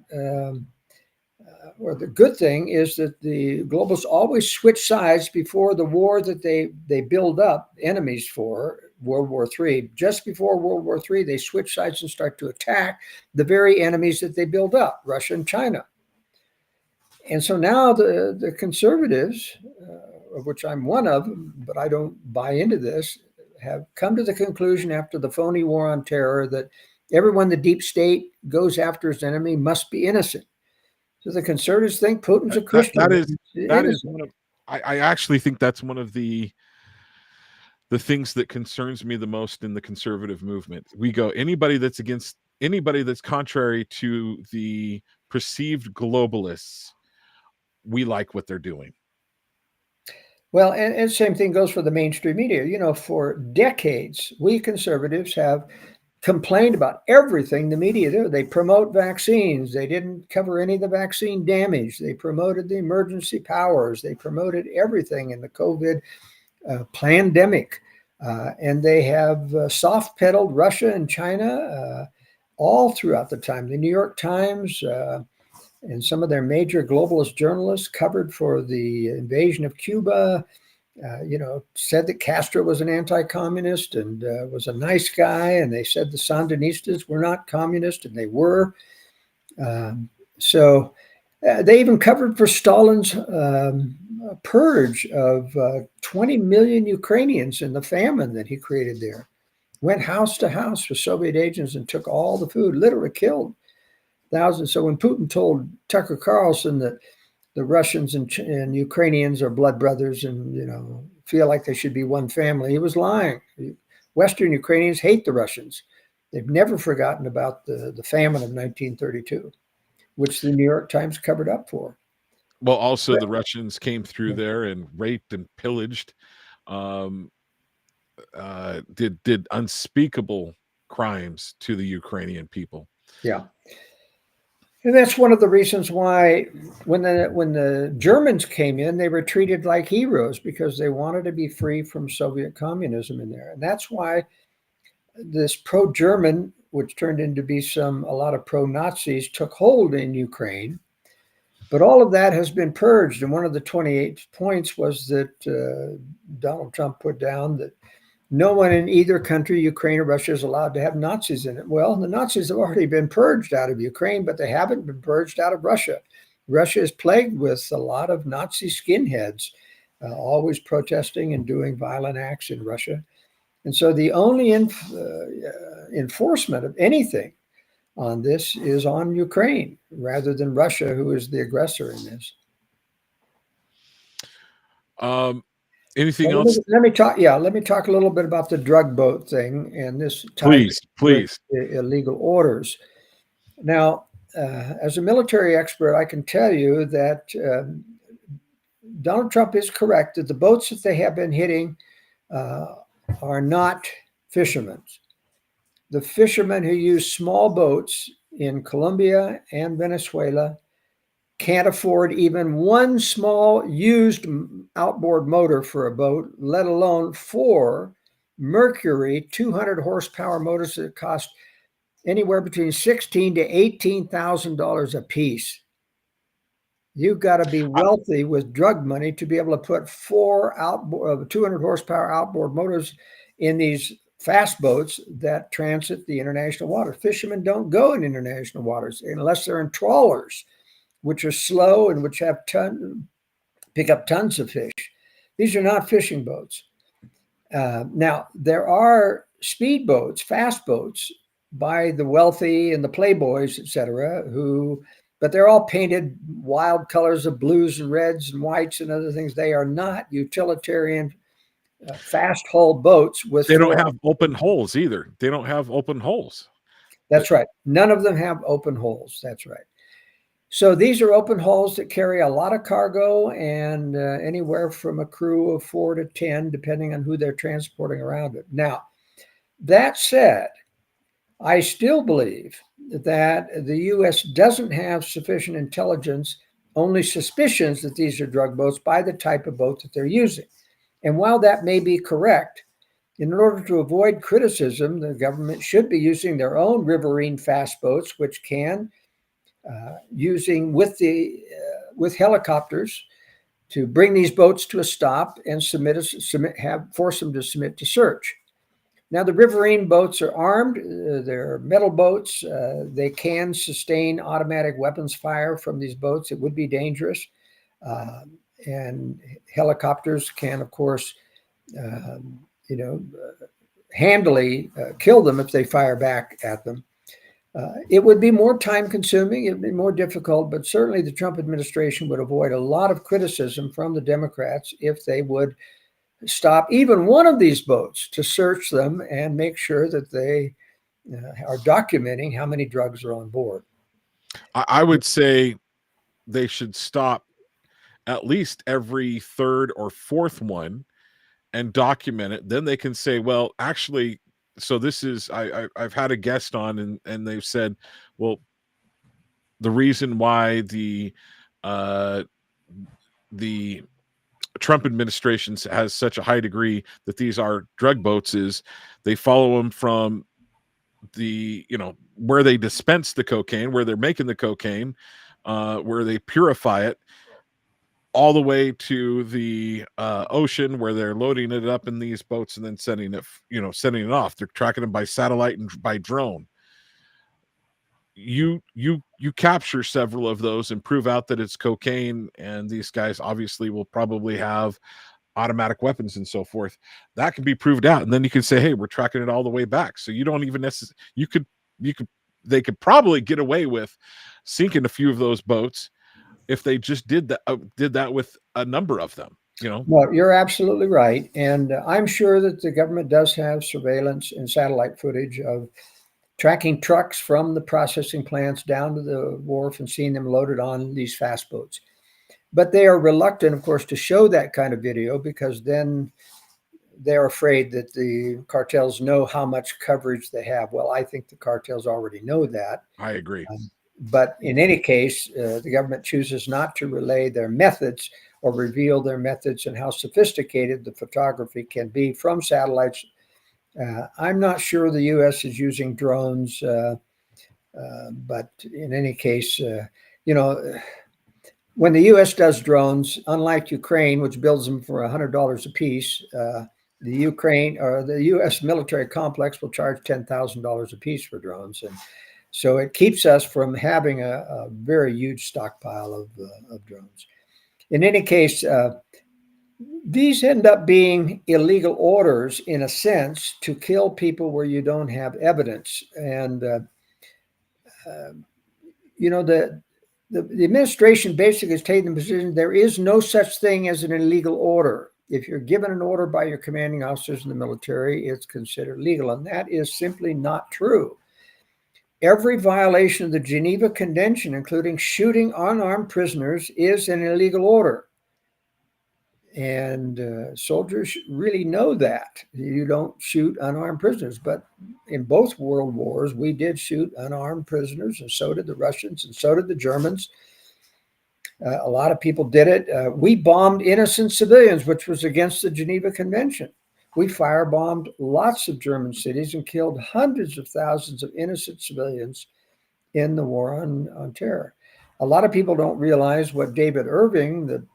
C: or the good thing is that the globalists always switch sides before the war that they build up enemies for, World War III. Just before World War III, they switch sides and start to attack the very enemies that they build up, Russia and China. And so now the conservatives, of which I'm one of, but I don't buy into this, have come to the conclusion after the phony war on terror that everyone the deep state goes after his enemy must be innocent. So the conservatives think Putin's a Christian.
A: That is I actually think that's one of the things that concerns me the most in the conservative movement. We go, anybody that's against, anybody that's contrary to the perceived globalists, we like what they're doing.
C: Well, and same thing goes for the mainstream media. You know, for decades, we conservatives have complained about everything the media do. They promote vaccines. They didn't cover any of the vaccine damage. They promoted the emergency powers. They promoted everything in the COVID pandemic. And they have soft pedaled Russia and China all throughout the time. The New York Times and some of their major globalist journalists covered for the invasion of Cuba, said that Castro was an anti-communist and was a nice guy. And they said the Sandinistas were not communist, and they were. So they even covered for Stalin's purge of 20 million Ukrainians in the famine that he created there. Went house to house with Soviet agents and took all the food, literally killed thousands. So when Putin told Tucker Carlson that the Russians and Ukrainians are blood brothers and, feel like they should be one family, he was lying. Western Ukrainians hate the Russians. They've never forgotten about the famine of 1932, which the New York Times covered up for.
A: Well, also the Russians came through there and raped and pillaged, did unspeakable crimes to the Ukrainian people.
C: Yeah. And that's one of the reasons why when the Germans came in, they were treated like heroes because they wanted to be free from Soviet communism in there. And that's why this pro-German, which turned into be a lot of pro-Nazis, took hold in Ukraine. But all of that has been purged. And one of the 28 points was that Donald Trump put down that no one in either country, Ukraine or Russia, is allowed to have Nazis in it. Well, the Nazis have already been purged out of Ukraine, but they haven't been purged out of Russia. Russia is plagued with a lot of Nazi skinheads, always protesting and doing violent acts in Russia. And so the only enforcement of anything on this is on Ukraine rather than Russia, who is the aggressor in this.
A: Anything else?
C: Let me talk a little bit about the drug boat thing and this
A: please
C: illegal orders. Now, as a military expert, I can tell you that Donald Trump is correct that the boats that they have been hitting are not fishermen. The fishermen who use small boats in Colombia and Venezuela can't afford even one small used outboard motor for a boat, let alone 4 Mercury 200 horsepower motors that cost anywhere between $16,000 to $18,000 a piece. You've got to be wealthy with drug money to be able to put 4 200 horsepower outboard motors in these fast boats that transit the international waters. Fishermen don't go in international waters unless they're in trawlers, which are slow and which have pick up tons of fish. These are not fishing boats. Now, there are speed boats, fast boats by the wealthy and the playboys, etc., but they're all painted wild colors of blues and reds and whites and other things. They are not utilitarian fast hull boats with.
A: They don't have open holes either. They don't have open holes.
C: That's right. None of them have open holes. That's right. So these are open hulls that carry a lot of cargo and anywhere from a crew of 4 to 10, depending on who they're transporting around it. Now, that said, I still believe that the U.S. doesn't have sufficient intelligence, only suspicions that these are drug boats by the type of boat that they're using. And while that may be correct, in order to avoid criticism, the government should be using their own riverine fast boats, which can using with helicopters to bring these boats to a stop and force them to submit to search. Now, the riverine boats are armed. They're metal boats. They can sustain automatic weapons fire from these boats. It would be dangerous. And helicopters can, of course, handily kill them if they fire back at them. It would be more time consuming, it would be more difficult, but certainly the Trump administration would avoid a lot of criticism from the Democrats if they would stop even one of these boats to search them and make sure that they are documenting how many drugs are on board.
A: I would say they should stop at least every third or fourth one and document it. Then they can say, well, actually, so this is I've had a guest on and they've said, well, the reason why the Trump administration has such a high degree that these are drug boats is they follow them from the, where they dispense the cocaine, where they're making the cocaine, where they purify it, all the way to the ocean where they're loading it up in these boats and then sending it off. They're tracking them by satellite and by drone. You capture several of those and prove out that it's cocaine, and these guys obviously will probably have automatic weapons and so forth. That can be proved out, and then you can say, hey, we're tracking it all the way back. So you don't even necessarily, they could probably get away with sinking a few of those boats if they just did that with a number of them.
C: Well, you're absolutely right, and I'm sure that the government does have surveillance and satellite footage of tracking trucks from the processing plants down to the wharf and seeing them loaded on these fast boats. But they are reluctant, of course, to show that kind of video because then they're afraid that the cartels know how much coverage they have. Well, I think the cartels already know that.
A: I agree.
C: But in any case, the government chooses not to relay their methods or reveal their methods and how sophisticated the photography can be from satellites. I'm not sure the U.S. is using drones, but in any case, when the U.S. does drones, unlike Ukraine, which builds them for $100 a piece, the Ukraine or the U.S. military complex will charge $10,000 a piece for drones, and so it keeps us from having a very huge stockpile of drones. In any case, these end up being illegal orders in a sense to kill people where you don't have evidence. And, the administration basically has taken the position there is no such thing as an illegal order. If you're given an order by your commanding officers in the military, it's considered legal. And that is simply not true. Every violation of the Geneva Convention, including shooting unarmed prisoners, is an illegal order. And soldiers really know that. You don't shoot unarmed prisoners. But in both world wars, we did shoot unarmed prisoners, and so did the Russians, and so did the Germans. A lot of people did it. We bombed innocent civilians, which was against the Geneva Convention. We firebombed lots of German cities and killed hundreds of thousands of innocent civilians in the war on terror. A lot of people don't realize what David Irving, the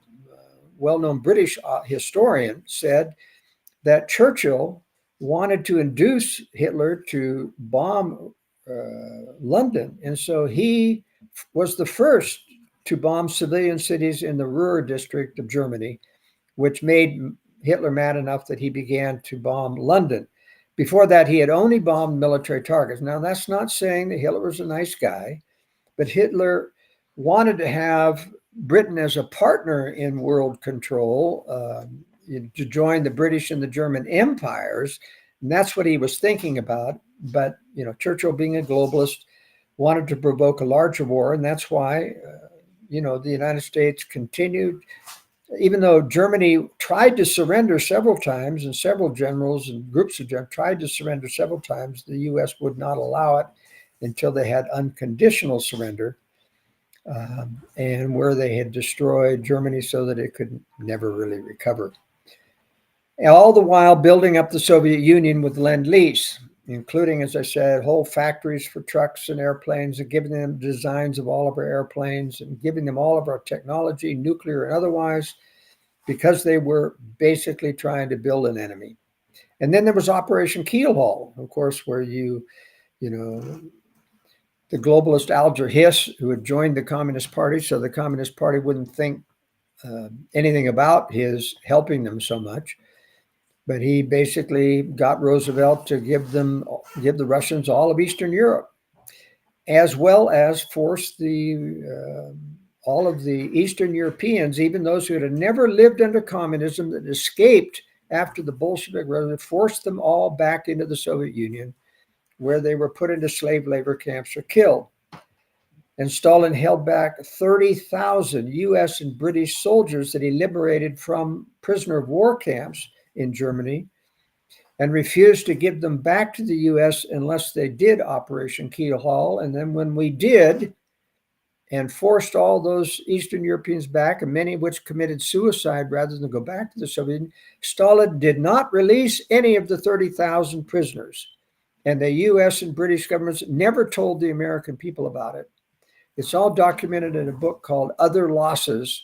C: well-known British historian, said, that Churchill wanted to induce Hitler to bomb London. And so he was the first to bomb civilian cities in the Ruhr district of Germany, which made Hitler mad enough that he began to bomb London. Before that, he had only bombed military targets. Now, that's not saying that Hitler was a nice guy, but Hitler wanted to have Britain as a partner in world control, to join the British and the German empires. And that's what he was thinking about. But, Churchill, being a globalist, wanted to provoke a larger war. And that's why, the United States continued, even though Germany tried to surrender several times, and several generals and groups of generals tried to surrender several times, the U.S. would not allow it until they had unconditional surrender. And where they had destroyed Germany so that it could never really recover. All the while building up the Soviet Union with Lend-Lease, including, as I said, whole factories for trucks and airplanes, and giving them designs of all of our airplanes and giving them all of our technology, nuclear and otherwise, because they were basically trying to build an enemy. And then there was Operation Keelhaul, of course, where the globalist Alger Hiss, who had joined the Communist Party, so the Communist Party wouldn't think anything about his helping them so much. But he basically got Roosevelt to give the Russians all of Eastern Europe. as well as force the all of the Eastern Europeans, even those who had never lived under communism that escaped after the Bolshevik Revolution, forced them all back into the Soviet Union, where they were put into slave labor camps or killed. And Stalin held back 30,000 US and British soldiers that he liberated from prisoner of war camps in Germany and refused to give them back to the US unless they did Operation Keel Haul. And then when we did, and forced all those Eastern Europeans back, and many of which committed suicide rather than go back to the Soviet Union, Stalin did not release any of the 30,000 prisoners. And the US and British governments never told the American people about it. It's all documented in a book called Other Losses,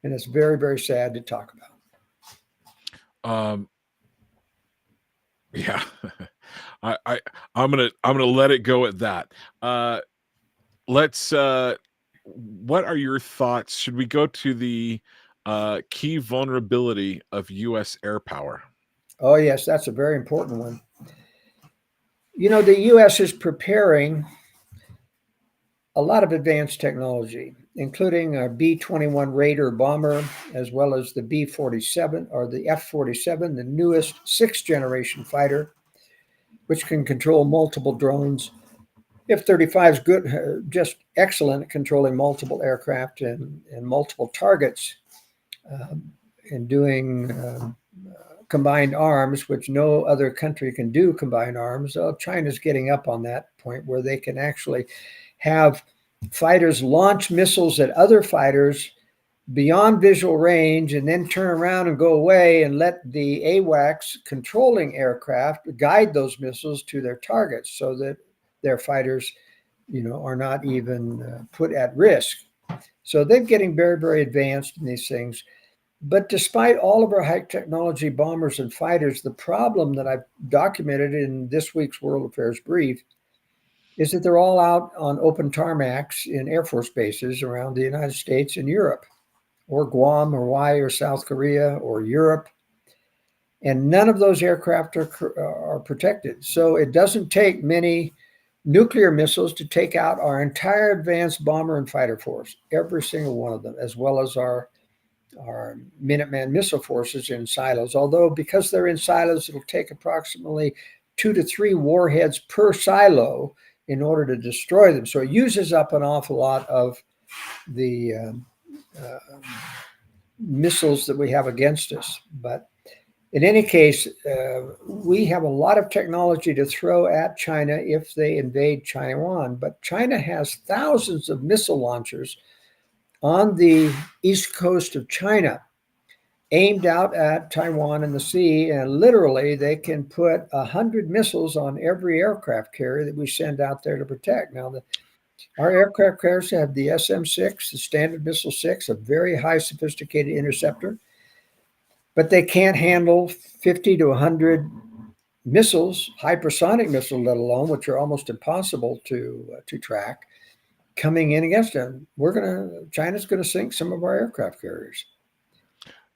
C: and it's very, very sad to talk about.
A: Yeah, I'm gonna let it go at that. Let's. What are your thoughts? Should we go to the key vulnerability of U.S. air power?
C: Oh yes, that's a very important one. You know, the U.S. is preparing a lot of advanced technology, including a B-21 Raider bomber, as well as the B-47 or the F-47, the newest sixth-generation fighter, which can control multiple drones. F-35 is good, just excellent at controlling multiple aircraft and multiple targets, and doing combined arms, which no other country can do combined arms. China's getting up on that point where they can actually have fighters launch missiles at other fighters beyond visual range and then turn around and go away and let the AWACS controlling aircraft guide those missiles to their targets so that their fighters, you know, are not even put at risk. So they're getting very, very advanced in these things. But despite all of our high technology bombers and fighters, the problem that I've documented in this week's World Affairs Brief is that they're all out on open tarmacs in Air Force bases around the United States and Europe, or Guam, or Hawaii, or South Korea, or Europe. And none of those aircraft are protected. So it doesn't take many nuclear missiles to take out our entire advanced bomber and fighter force, every single one of them, as well as our Minuteman missile forces in silos. Although because they're in silos, it'll take approximately 2 to 3 warheads per silo in order to destroy them. So it uses up an awful lot of the missiles that we have against us. But in any case, we have a lot of technology to throw at China if they invade Taiwan. But China has thousands of missile launchers on the east coast of China, aimed out at Taiwan and the sea, and literally they can put 100 missiles on every aircraft carrier that we send out there to protect. Now, our aircraft carriers have the SM-6, the Standard Missile 6, a very high sophisticated interceptor, but they can't handle 50 to 100 missiles, hypersonic missiles, let alone, which are almost impossible to track, coming in against them. China's gonna sink some of our aircraft carriers.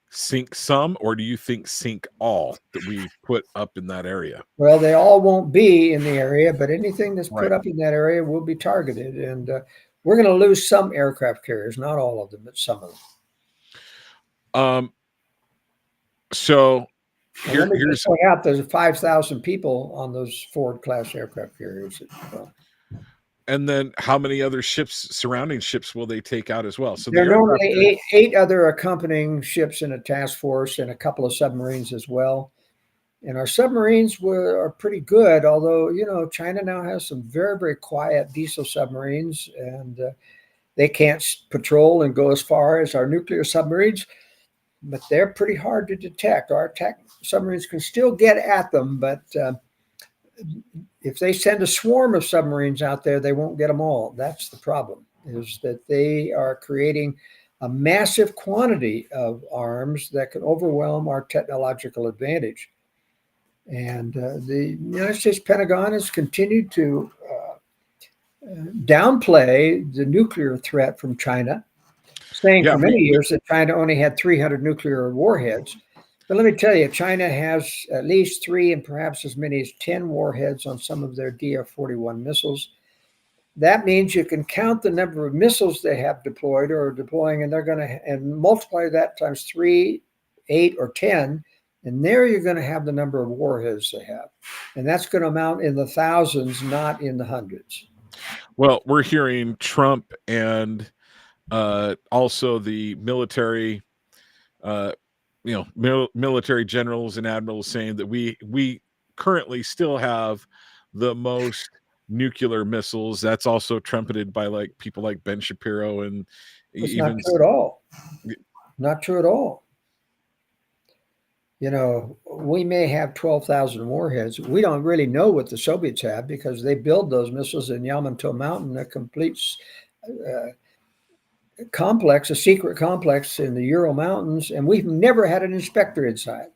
A: Sink some, or do you think sink all that we put up in that area?
C: Well, they all won't be in the area, but anything that's put
A: Right.
C: up in that area will be targeted. And we're going to lose some aircraft carriers, not all of them, but some of them.
A: So
C: And let me just point out there's 5,000 people on those Ford-class aircraft carriers as well.
A: And then how many other ships, surrounding ships, will they take out as well? So
C: there are normally eight other accompanying ships in a task force and a couple of submarines as well. And our submarines are pretty good, although, you know, China now has some very, very quiet diesel submarines, and they can't patrol and go as far as our nuclear submarines, but they're pretty hard to detect. Our attack submarines can still get at them, but if they send a swarm of submarines out there, they won't get them all. That's the problem, is that they are creating a massive quantity of arms that can overwhelm our technological advantage. And the United States Pentagon has continued to downplay the nuclear threat from China, saying for many years that China only had 300 nuclear warheads. But let me tell you, China has at least 3 and perhaps as many as 10 warheads on some of their DF-41 missiles. that means you can count the number of missiles they have deployed or are deploying, and they're going to and multiply that times 3, 8, or 10, and there you're going to have the number of warheads they have, and that's going to amount in the thousands, not in the hundreds.
A: Well, we're hearing Trump and also the military, military generals and admirals saying that we currently still have the most nuclear missiles. That's also trumpeted by like people like Ben Shapiro and
C: It's
A: even
C: not true at all. Not true at all. We may have 12,000 warheads. We don't really know what the Soviets have because they build those missiles in Yamato Mountain, a complete complex, a secret complex in the Ural Mountains, and we've never had an inspector inside.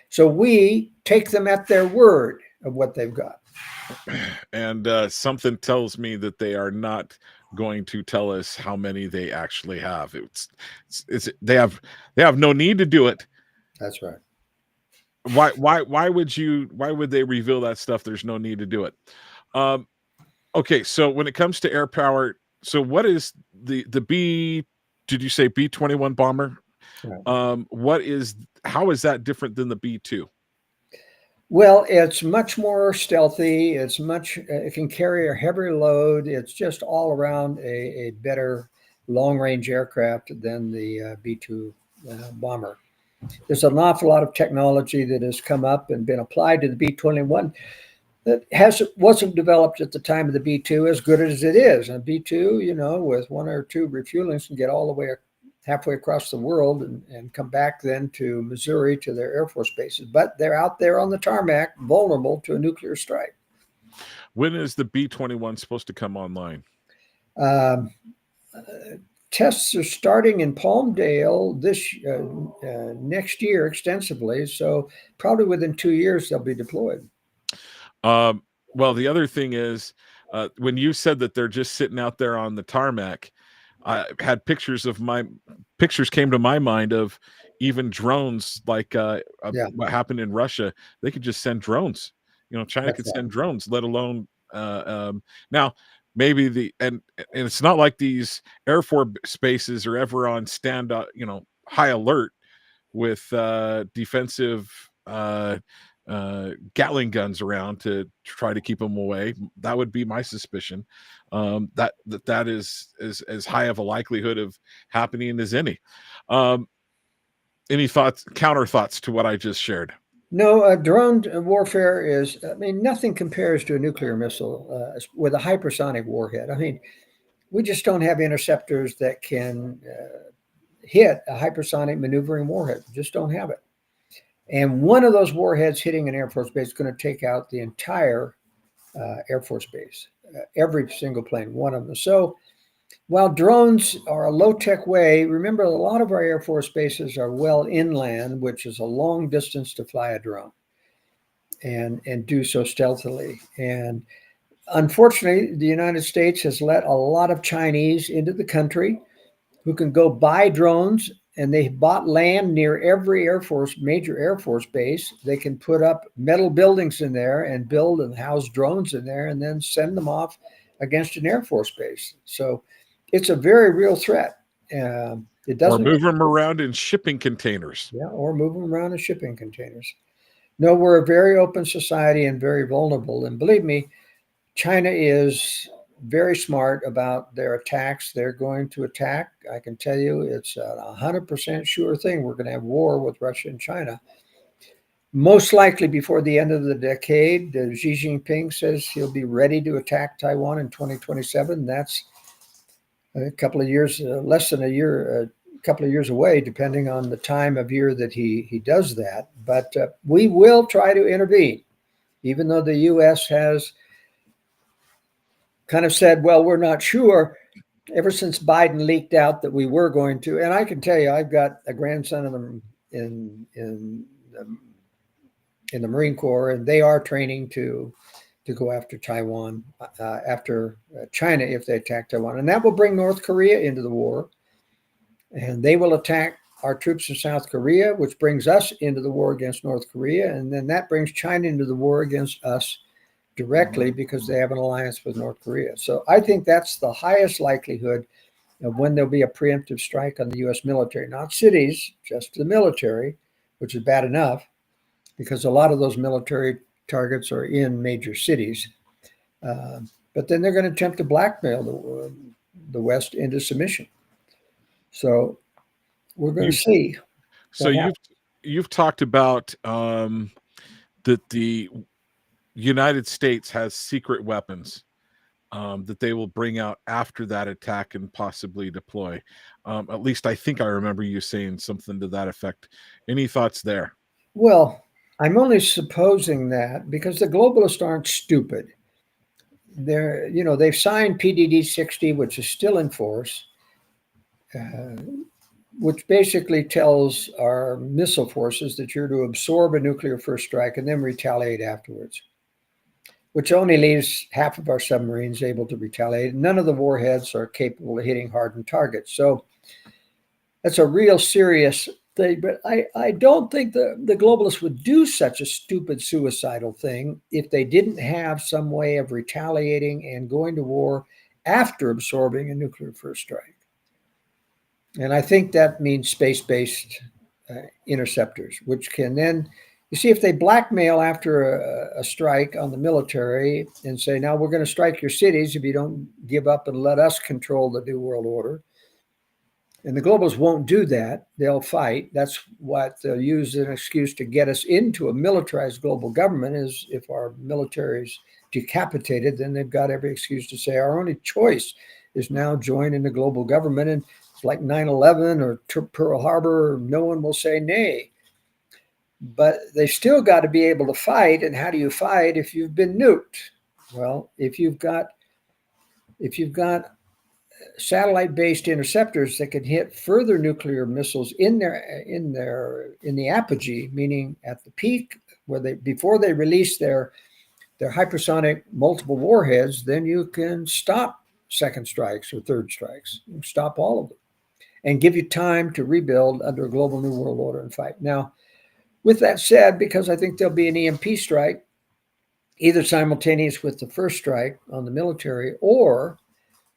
C: So we take them at their word of what they've got.
A: And something tells me that they are not going to tell us how many they actually have. They have no need to do it.
C: That's right.
A: Why would they reveal that stuff? There's no need to do it. Okay, so when it comes to air power, so what is the B? Did you say B-21 bomber? Right. How is that different than the B-2?
C: Well, it's much more stealthy. It can carry a heavier load. It's just all around a better long-range aircraft than the B-2 bomber. There's an awful lot of technology that has come up and been applied to the B-21 that wasn't developed at the time of the B-2 as good as it is. And B-2, with 1 or 2 refuelings, can get all the way halfway across the world and come back then to Missouri to their Air Force bases. But they're out there on the tarmac, vulnerable to a nuclear strike.
A: When is the B-21 supposed to come online?
C: Tests are starting in Palmdale next year extensively. So probably within 2 years, they'll be deployed.
A: Well, the other thing is, when you said that they're just sitting out there on the tarmac, I had pictures came to my mind of even drones, like what happened in Russia. They could just send drones. China could send drones, let alone now maybe and it's not like these Air Force bases are ever on high alert with defensive Gatling guns around to try to keep them away. That would be my suspicion. That is as high of a likelihood of happening as any. Any counter thoughts to what I just shared?
C: No, drone warfare nothing compares to a nuclear missile with a hypersonic warhead. We just don't have interceptors that can hit a hypersonic maneuvering warhead. We just don't have it. And one of those warheads hitting an Air Force base is going to take out the entire Air Force base, every single plane, one of them. So while drones are a low-tech way, remember a lot of our Air Force bases are well inland, which is a long distance to fly a drone and do so stealthily. And unfortunately, the United States has let a lot of Chinese into the country who can go buy drones, and they bought land near every major Air Force base. They can put up metal buildings in there and build and house drones in there and then send them off against an Air Force base. So it's a very real threat. It doesn't
A: move them around in shipping containers.
C: Yeah, or move them around in shipping containers. No, we're a very open society and very vulnerable. And believe me, China is very smart about their attacks. They're going to attack. I can tell you it's a 100% sure thing. We're going to have war with Russia and China. Most likely before the end of the decade. Xi Jinping says he'll be ready to attack Taiwan in 2027. That's a couple of years, less than a year, a couple of years away, depending on the time of year that he does that. But we will try to intervene, even though the U.S. has kind of said, well, we're not sure, ever since Biden leaked out that we were going to. And I can tell you, I've got a grandson in the Marine Corps, and they are training to go after Taiwan, after China, if they attack Taiwan. And that will bring North Korea into the war. And they will attack our troops in South Korea, which brings us into the war against North Korea. And then that brings China into the war against us directly because they have an alliance with North Korea. So I think that's the highest likelihood of when there'll be a preemptive strike on the U.S. military, not cities, just the military, which is bad enough because a lot of those military targets are in major cities. But then they're going to attempt to blackmail the West into submission. So we're going to see.
A: So you've talked about that the United States has secret weapons that they will bring out after that attack and possibly deploy. At least I think I remember you saying something to that effect. Any thoughts there?
C: Well, I'm only supposing that because the globalists aren't stupid. They've signed PDD 60, which is still in force, which basically tells our missile forces that you're to absorb a nuclear first strike and then retaliate afterwards, which only leaves half of our submarines able to retaliate. None of the warheads are capable of hitting hardened targets. So that's a real serious thing. But I don't think the globalists would do such a stupid suicidal thing if they didn't have some way of retaliating and going to war after absorbing a nuclear first strike. And I think that means space-based interceptors, which can then, you see, if they blackmail after a strike on the military and say, now we're going to strike your cities if you don't give up and let us control the new world order. And the globalists won't do that. They'll fight. That's what they'll use as an excuse to get us into a militarized global government is if our military is decapitated, then they've got every excuse to say our only choice is now join in the global government. And it's like 9/11 or Pearl Harbor, no one will say nay. But they still got to be able to fight. And how do you fight if you've been nuked? Well, if you've got satellite-based interceptors that can hit further nuclear missiles in the apogee, meaning at the peak, before they release their hypersonic multiple warheads, then you can stop second strikes or third strikes. You stop all of them and give you time to rebuild under a global new world order and fight. Now, with that said, because I think there'll be an EMP strike, either simultaneous with the first strike on the military or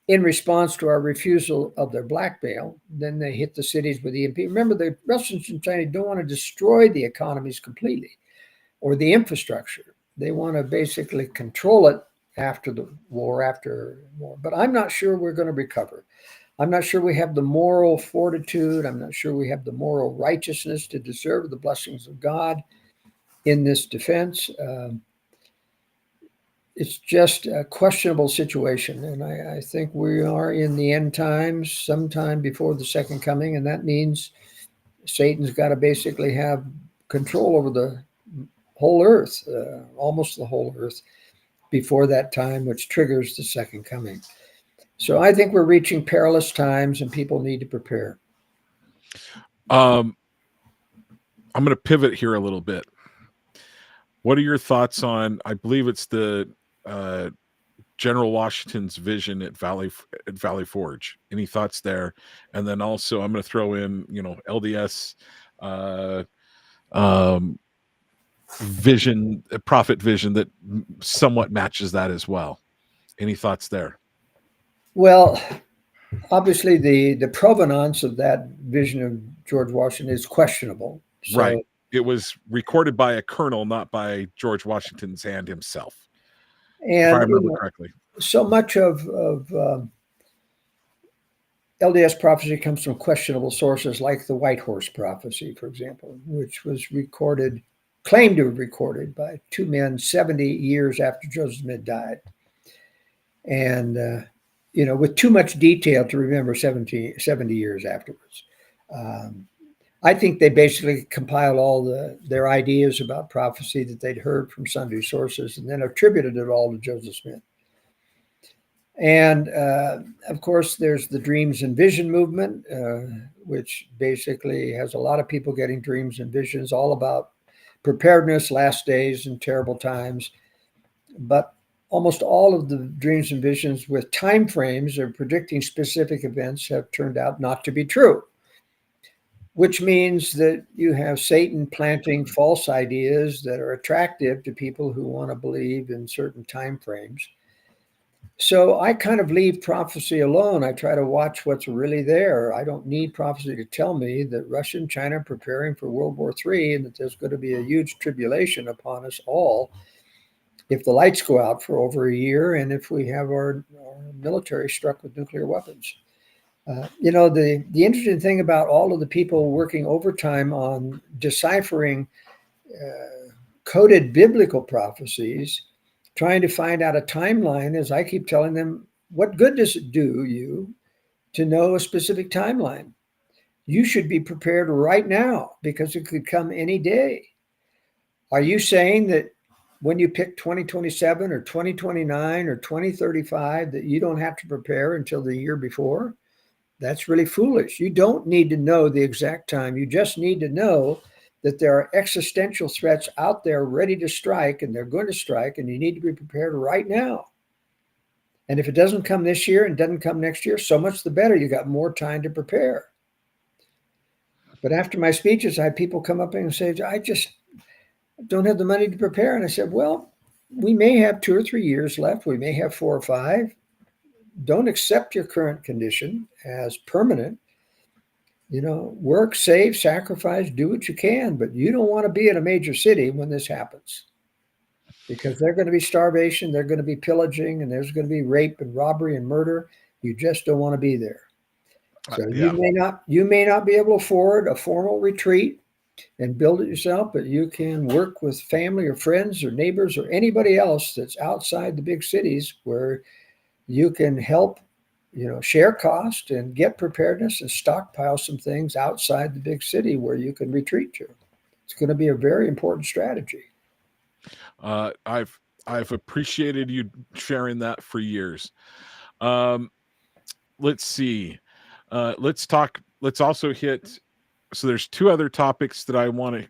C: in response to our refusal of their blackmail, then they hit the cities with EMP. Remember, the Russians and China don't want to destroy the economies completely or the infrastructure. They want to basically control it after war. But I'm not sure we're going to recover. I'm not sure we have the moral fortitude. I'm not sure we have the moral righteousness to deserve the blessings of God in this defense. It's just a questionable situation. And I think we are in the end times, sometime before the second coming. And that means Satan's got to basically have control over the whole earth, almost the whole earth, before that time, which triggers the second coming. So I think we're reaching perilous times and people need to prepare.
A: I'm going to pivot here a little bit. What are your thoughts on, I believe it's the General Washington's vision at Valley Forge? Any thoughts there? And then also I'm going to throw in, LDS vision, prophet vision that somewhat matches that as well. Any thoughts there?
C: Well, obviously the provenance of that vision of George Washington is questionable. So,
A: right. It was recorded by a colonel, not by George Washington's hand himself.
C: And
A: if I remember correctly.
C: So much of LDS prophecy comes from questionable sources like the White Horse prophecy, for example, which was claimed to have recorded by two men 70 years after Joseph Smith died. And, with too much detail to remember 70 years afterwards. I think they basically compiled all their ideas about prophecy that they'd heard from sundry sources and then attributed it all to Joseph Smith. And, of course, there's the dreams and vision movement, which basically has a lot of people getting dreams and visions all about preparedness, last days, and terrible times. But almost all of the dreams and visions with time frames or predicting specific events have turned out not to be true. which means that you have Satan planting false ideas that are attractive to people who want to believe in certain time frames. So I kind of leave prophecy alone. I try to watch what's really there. I don't need prophecy to tell me that Russia and China are preparing for World War III and that there's going to be a huge tribulation upon us all if the lights go out for over a year and if we have our military struck with nuclear weapons. The interesting thing about all of the people working overtime on deciphering coded biblical prophecies, trying to find out a timeline, is I keep telling them, what good does it do you to know a specific timeline? You should be prepared right now because it could come any day. Are you saying that when you pick 2027 or 2029 or 2035 that you don't have to prepare until the year before? That's really foolish. You don't need to know the exact time. You just need to know that there are existential threats out there ready to strike, and they're going to strike, and you need to be prepared right now. And if it doesn't come this year and doesn't come next year, so much the better. You got more time to prepare. But after my speeches, I had people come up and say, I just don't have the money to prepare. And I said, well, we may have 2 or 3 years left. We may have 4 or 5. Don't accept your current condition as permanent. Work, save, sacrifice, do what you can, but you don't want to be in a major city when this happens because there's going to be starvation, there's going to be pillaging, and there's going to be rape and robbery and murder. You just don't want to be there. So you may not be able to afford a formal retreat and build it yourself, but you can work with family or friends or neighbors or anybody else that's outside the big cities where you can help, share cost and get preparedness and stockpile some things outside the big city where you can retreat to. It's going to be a very important strategy.
A: I've appreciated you sharing that for years. Let's see. Let's also hit. So there's 2 other topics that I want to,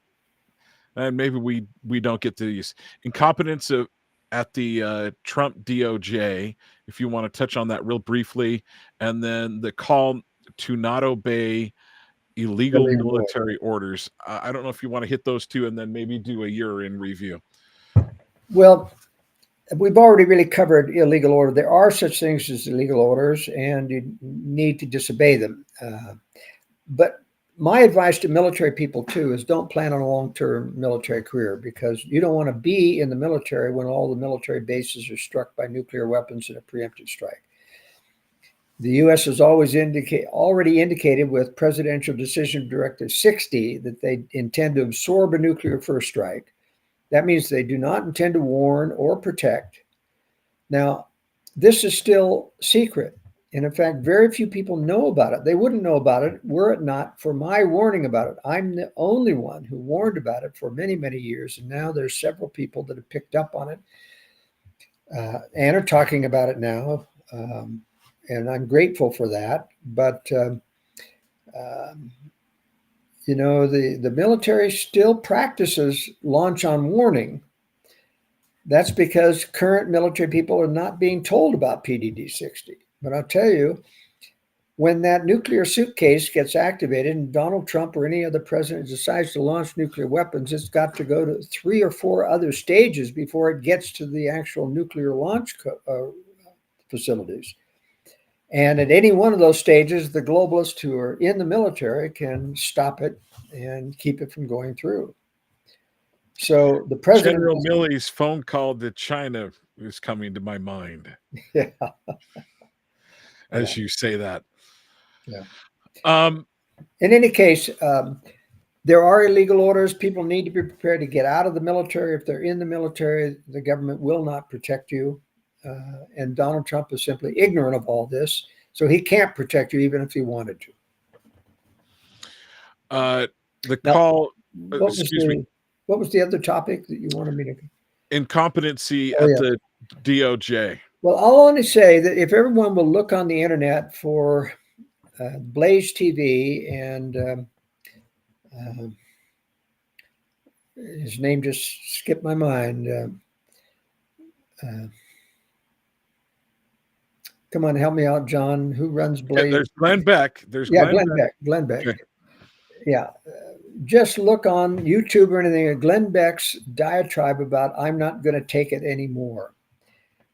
A: and maybe we don't get to these. Incompetence at the Trump DOJ, if you want to touch on that real briefly, and then the call to not obey illegal military orders. I don't know if you want to hit those 2 and then maybe do a year in review.
C: Well, we've already really covered illegal order. There are such things as illegal orders, and you need to disobey them. But my advice to military people, too, is don't plan on a long-term military career because you don't want to be in the military when all the military bases are struck by nuclear weapons in a preemptive strike. The U.S. has already indicated with Presidential Decision Directive 60 that they intend to absorb a nuclear first strike. That means they do not intend to warn or protect. Now, this is still secret. And in fact, very few people know about it. They wouldn't know about it were it not for my warning about it. I'm the only one who warned about it for many, many years. And now there's several people that have picked up on it and are talking about it now. And I'm grateful for that. But, the military still practices launch on warning. That's because current military people are not being told about PDD 60. But I'll tell you, when that nuclear suitcase gets activated and Donald Trump or any other president decides to launch nuclear weapons, it's got to go to 3 or 4 other stages before it gets to the actual nuclear launch facilities. And at any one of those stages, the globalists who are in the military can stop it and keep it from going through. So the president...
A: General Milley's phone call to China is coming to my mind.
C: Yeah.
A: As you say that.
C: Yeah. In any case, there are illegal orders. People need to be prepared to get out of the military. If they're in the military, the government will not protect you. And Donald Trump is simply ignorant of all this. So he can't protect you even if he wanted to. What was the other topic that you wanted me to?
A: Incompetency at the DOJ.
C: Well, I'll only say that if everyone will look on the internet for Blaze TV and his name just skipped my mind. Come on, help me out, John. Who runs Blaze?
A: There's Glenn Beck.
C: Glenn Beck. Okay. Yeah. Just look on YouTube or anything, Glenn Beck's diatribe about I'm not going to take it anymore.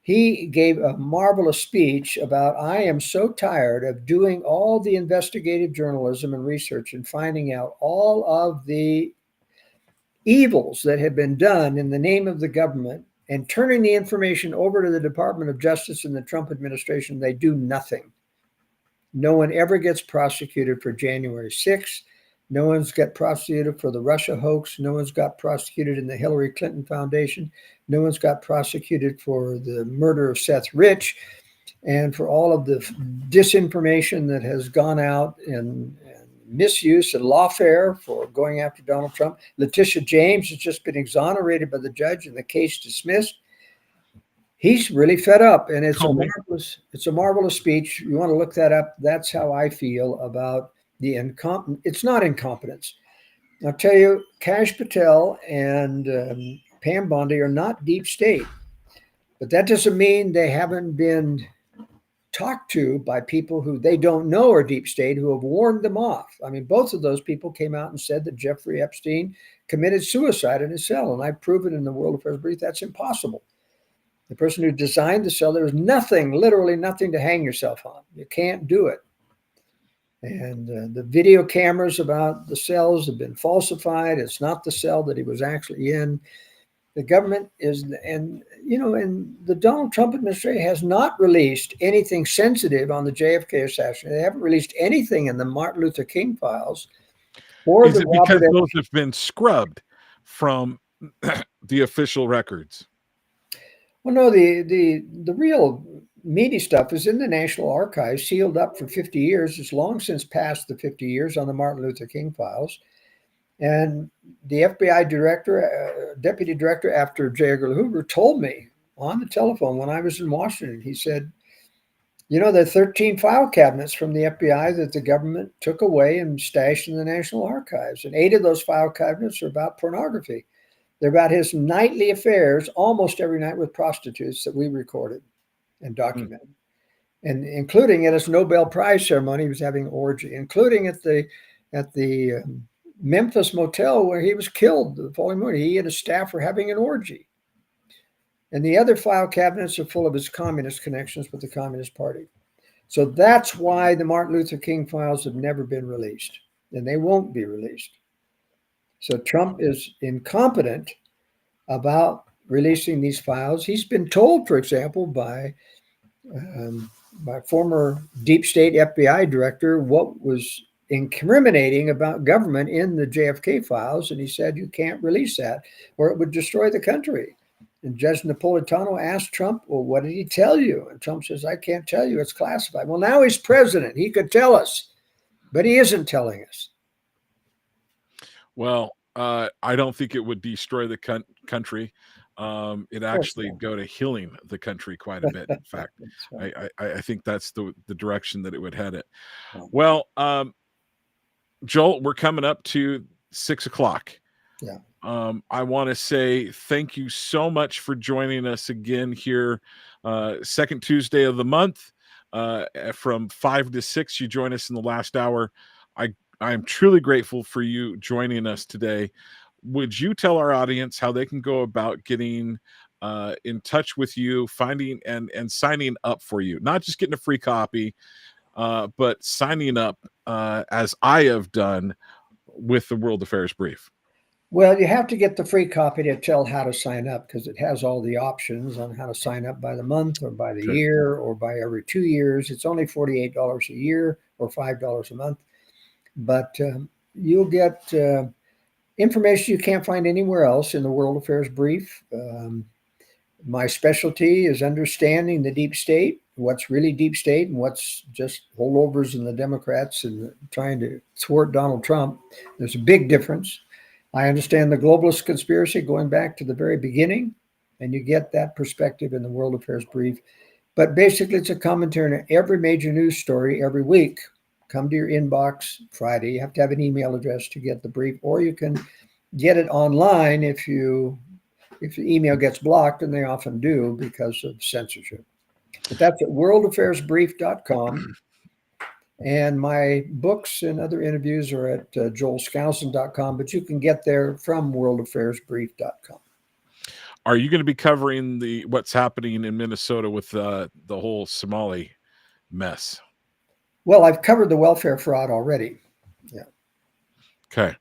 C: He gave a marvelous speech about I am so tired of doing all the investigative journalism and research and finding out all of the evils that have been done in the name of the government and turning the information over to the Department of Justice and the Trump administration. They do nothing. No one ever gets prosecuted for January 6th. No one's got prosecuted for the Russia hoax. No one's got prosecuted in the Hillary Clinton Foundation. No one's got prosecuted for the murder of Seth Rich and for all of the disinformation that has gone out and misuse and lawfare for going after Donald Trump. Letitia James has just been exonerated by the judge and the case dismissed. He's really fed up, and it's a marvelous speech. You want to look that up. That's how I feel about the it's not incompetence. I'll tell you, Kash Patel and Pam Bondi are not deep state, but that doesn't mean they haven't been talked to by people who they don't know are deep state, who have warned them off. I mean, both of those people came out and said that Jeffrey Epstein committed suicide in his cell, and I've proven in the World Affairs Brief that's impossible. The person who designed the cell, there was nothing, literally nothing to hang yourself on. You can't do it. And the video cameras about the cells have been falsified. It's not the cell that he was actually in. The government is, and the Donald Trump administration has not released anything sensitive on the JFK assassination. They haven't released anything in the Martin Luther King files. Or
A: is it because those have been scrubbed from the official records?
C: Well, no, the real meaty stuff is in the National Archives, sealed up for 50 years. It's long since passed the 50 years on the Martin Luther King files. And the FBI director, deputy director after J. Edgar Hoover told me on the telephone when I was in Washington, he said, there are 13 file cabinets from the FBI that the government took away and stashed in the National Archives. And 8 of those file cabinets are about pornography. They're about his nightly affairs, almost every night with prostitutes that we recorded and documented. And including at his Nobel Prize ceremony, he was having an orgy, including at the Memphis motel where he was killed the following morning. He and his staff were having an orgy. And the other file cabinets are full of his communist connections with the Communist Party. So that's why the Martin Luther King files have never been released, and they won't be released. So Trump is incompetent about releasing these files. He's been told, for example, by former deep state FBI director what was incriminating about government in the JFK files, and he said you can't release that or it would destroy the country. And Judge Napolitano asked Trump, well, what did he tell you? And Trump says, I can't tell you, it's classified. Well, now he's president. He could tell us, but he isn't telling us.
A: Well, I don't think it would destroy the country. It actually go to healing the country quite a bit. In fact, right. I think that's the direction that it would head it. Well, Joel, we're coming up to 6 o'clock.
C: Yeah.
A: I want to say thank you so much for joining us again here. Second Tuesday of the month, from 5 to 6. You join us in the last hour. I am truly grateful for you joining us today. Would you tell our audience how they can go about getting in touch with you, finding and signing up for you? Not just getting a free copy, but signing up as I have done with the World Affairs Brief.
C: Well, you have to get the free copy to tell how to sign up because it has all the options on how to sign up by the month or by the year or by every 2 years. It's only $48 a year or $5 a month. But you'll get information you can't find anywhere else in the World Affairs Brief. My specialty is understanding the deep state, what's really deep state and what's just holdovers in the Democrats and trying to thwart Donald Trump. There's a big difference. I understand the globalist conspiracy going back to the very beginning, and you get that perspective in the World Affairs Brief. But basically, it's a commentary on every major news story every week. Come to your inbox Friday. You have to have an email address to get the brief, or you can get it online if the email gets blocked, and they often do because of censorship. But that's at worldaffairsbrief.com. And my books and other interviews are at joelskousen.com, but you can get there from worldaffairsbrief.com.
A: Are you going to be covering what's happening in Minnesota with the whole Somali mess?
C: Well, I've covered the welfare fraud already. Yeah.
A: Okay.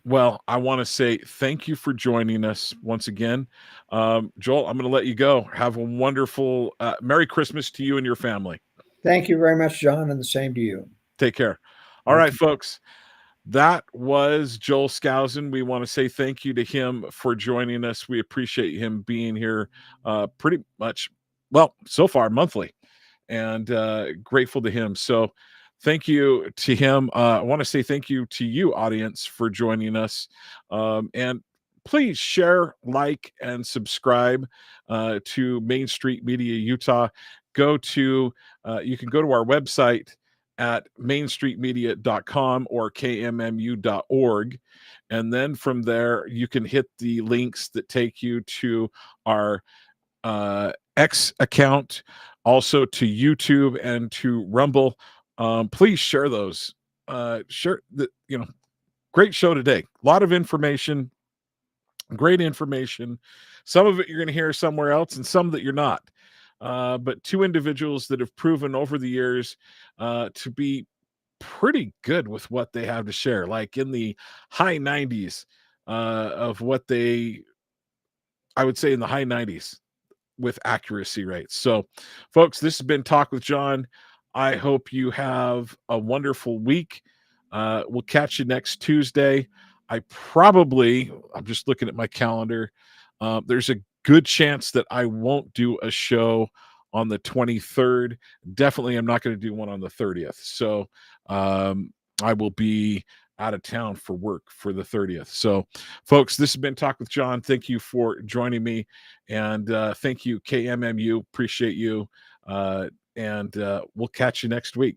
A: Well, I want to say thank you for joining us once again. Joel, I'm going to let you go. Have a wonderful Merry Christmas to you and your family.
C: Thank you very much, John, and the same to you.
A: Take care. All right, folks. That was Joel Skousen. We want to say thank you to him for joining us. We appreciate him being here pretty much, well, so far monthly, and grateful to him. So thank you to him. I want to say thank you to you, audience, for joining us. And please share, like, and subscribe to Main Street Media Utah. You can go to our website at mainstreetmedia.com or kmmu.org. And then from there, you can hit the links that take you to our X account, also to YouTube and to Rumble. Please share those. Share the, great show today. A lot of information, great information. Some of it you're going to hear somewhere else, and some that you're not. But two individuals that have proven over the years to be pretty good with what they have to share, like in the high 90s of what I would say in the high 90s with accuracy rates. So, folks, this has been Talk with John. I hope you have a wonderful week. We'll catch you next Tuesday. I'm just looking at my calendar. There's a good chance that I won't do a show on the 23rd. Definitely, I'm not going to do one on the 30th. So I will be out of town for work for the 30th. So, folks, this has been Talk with John. Thank you for joining me. And thank you, KMMU. Appreciate you. And we'll catch you next week.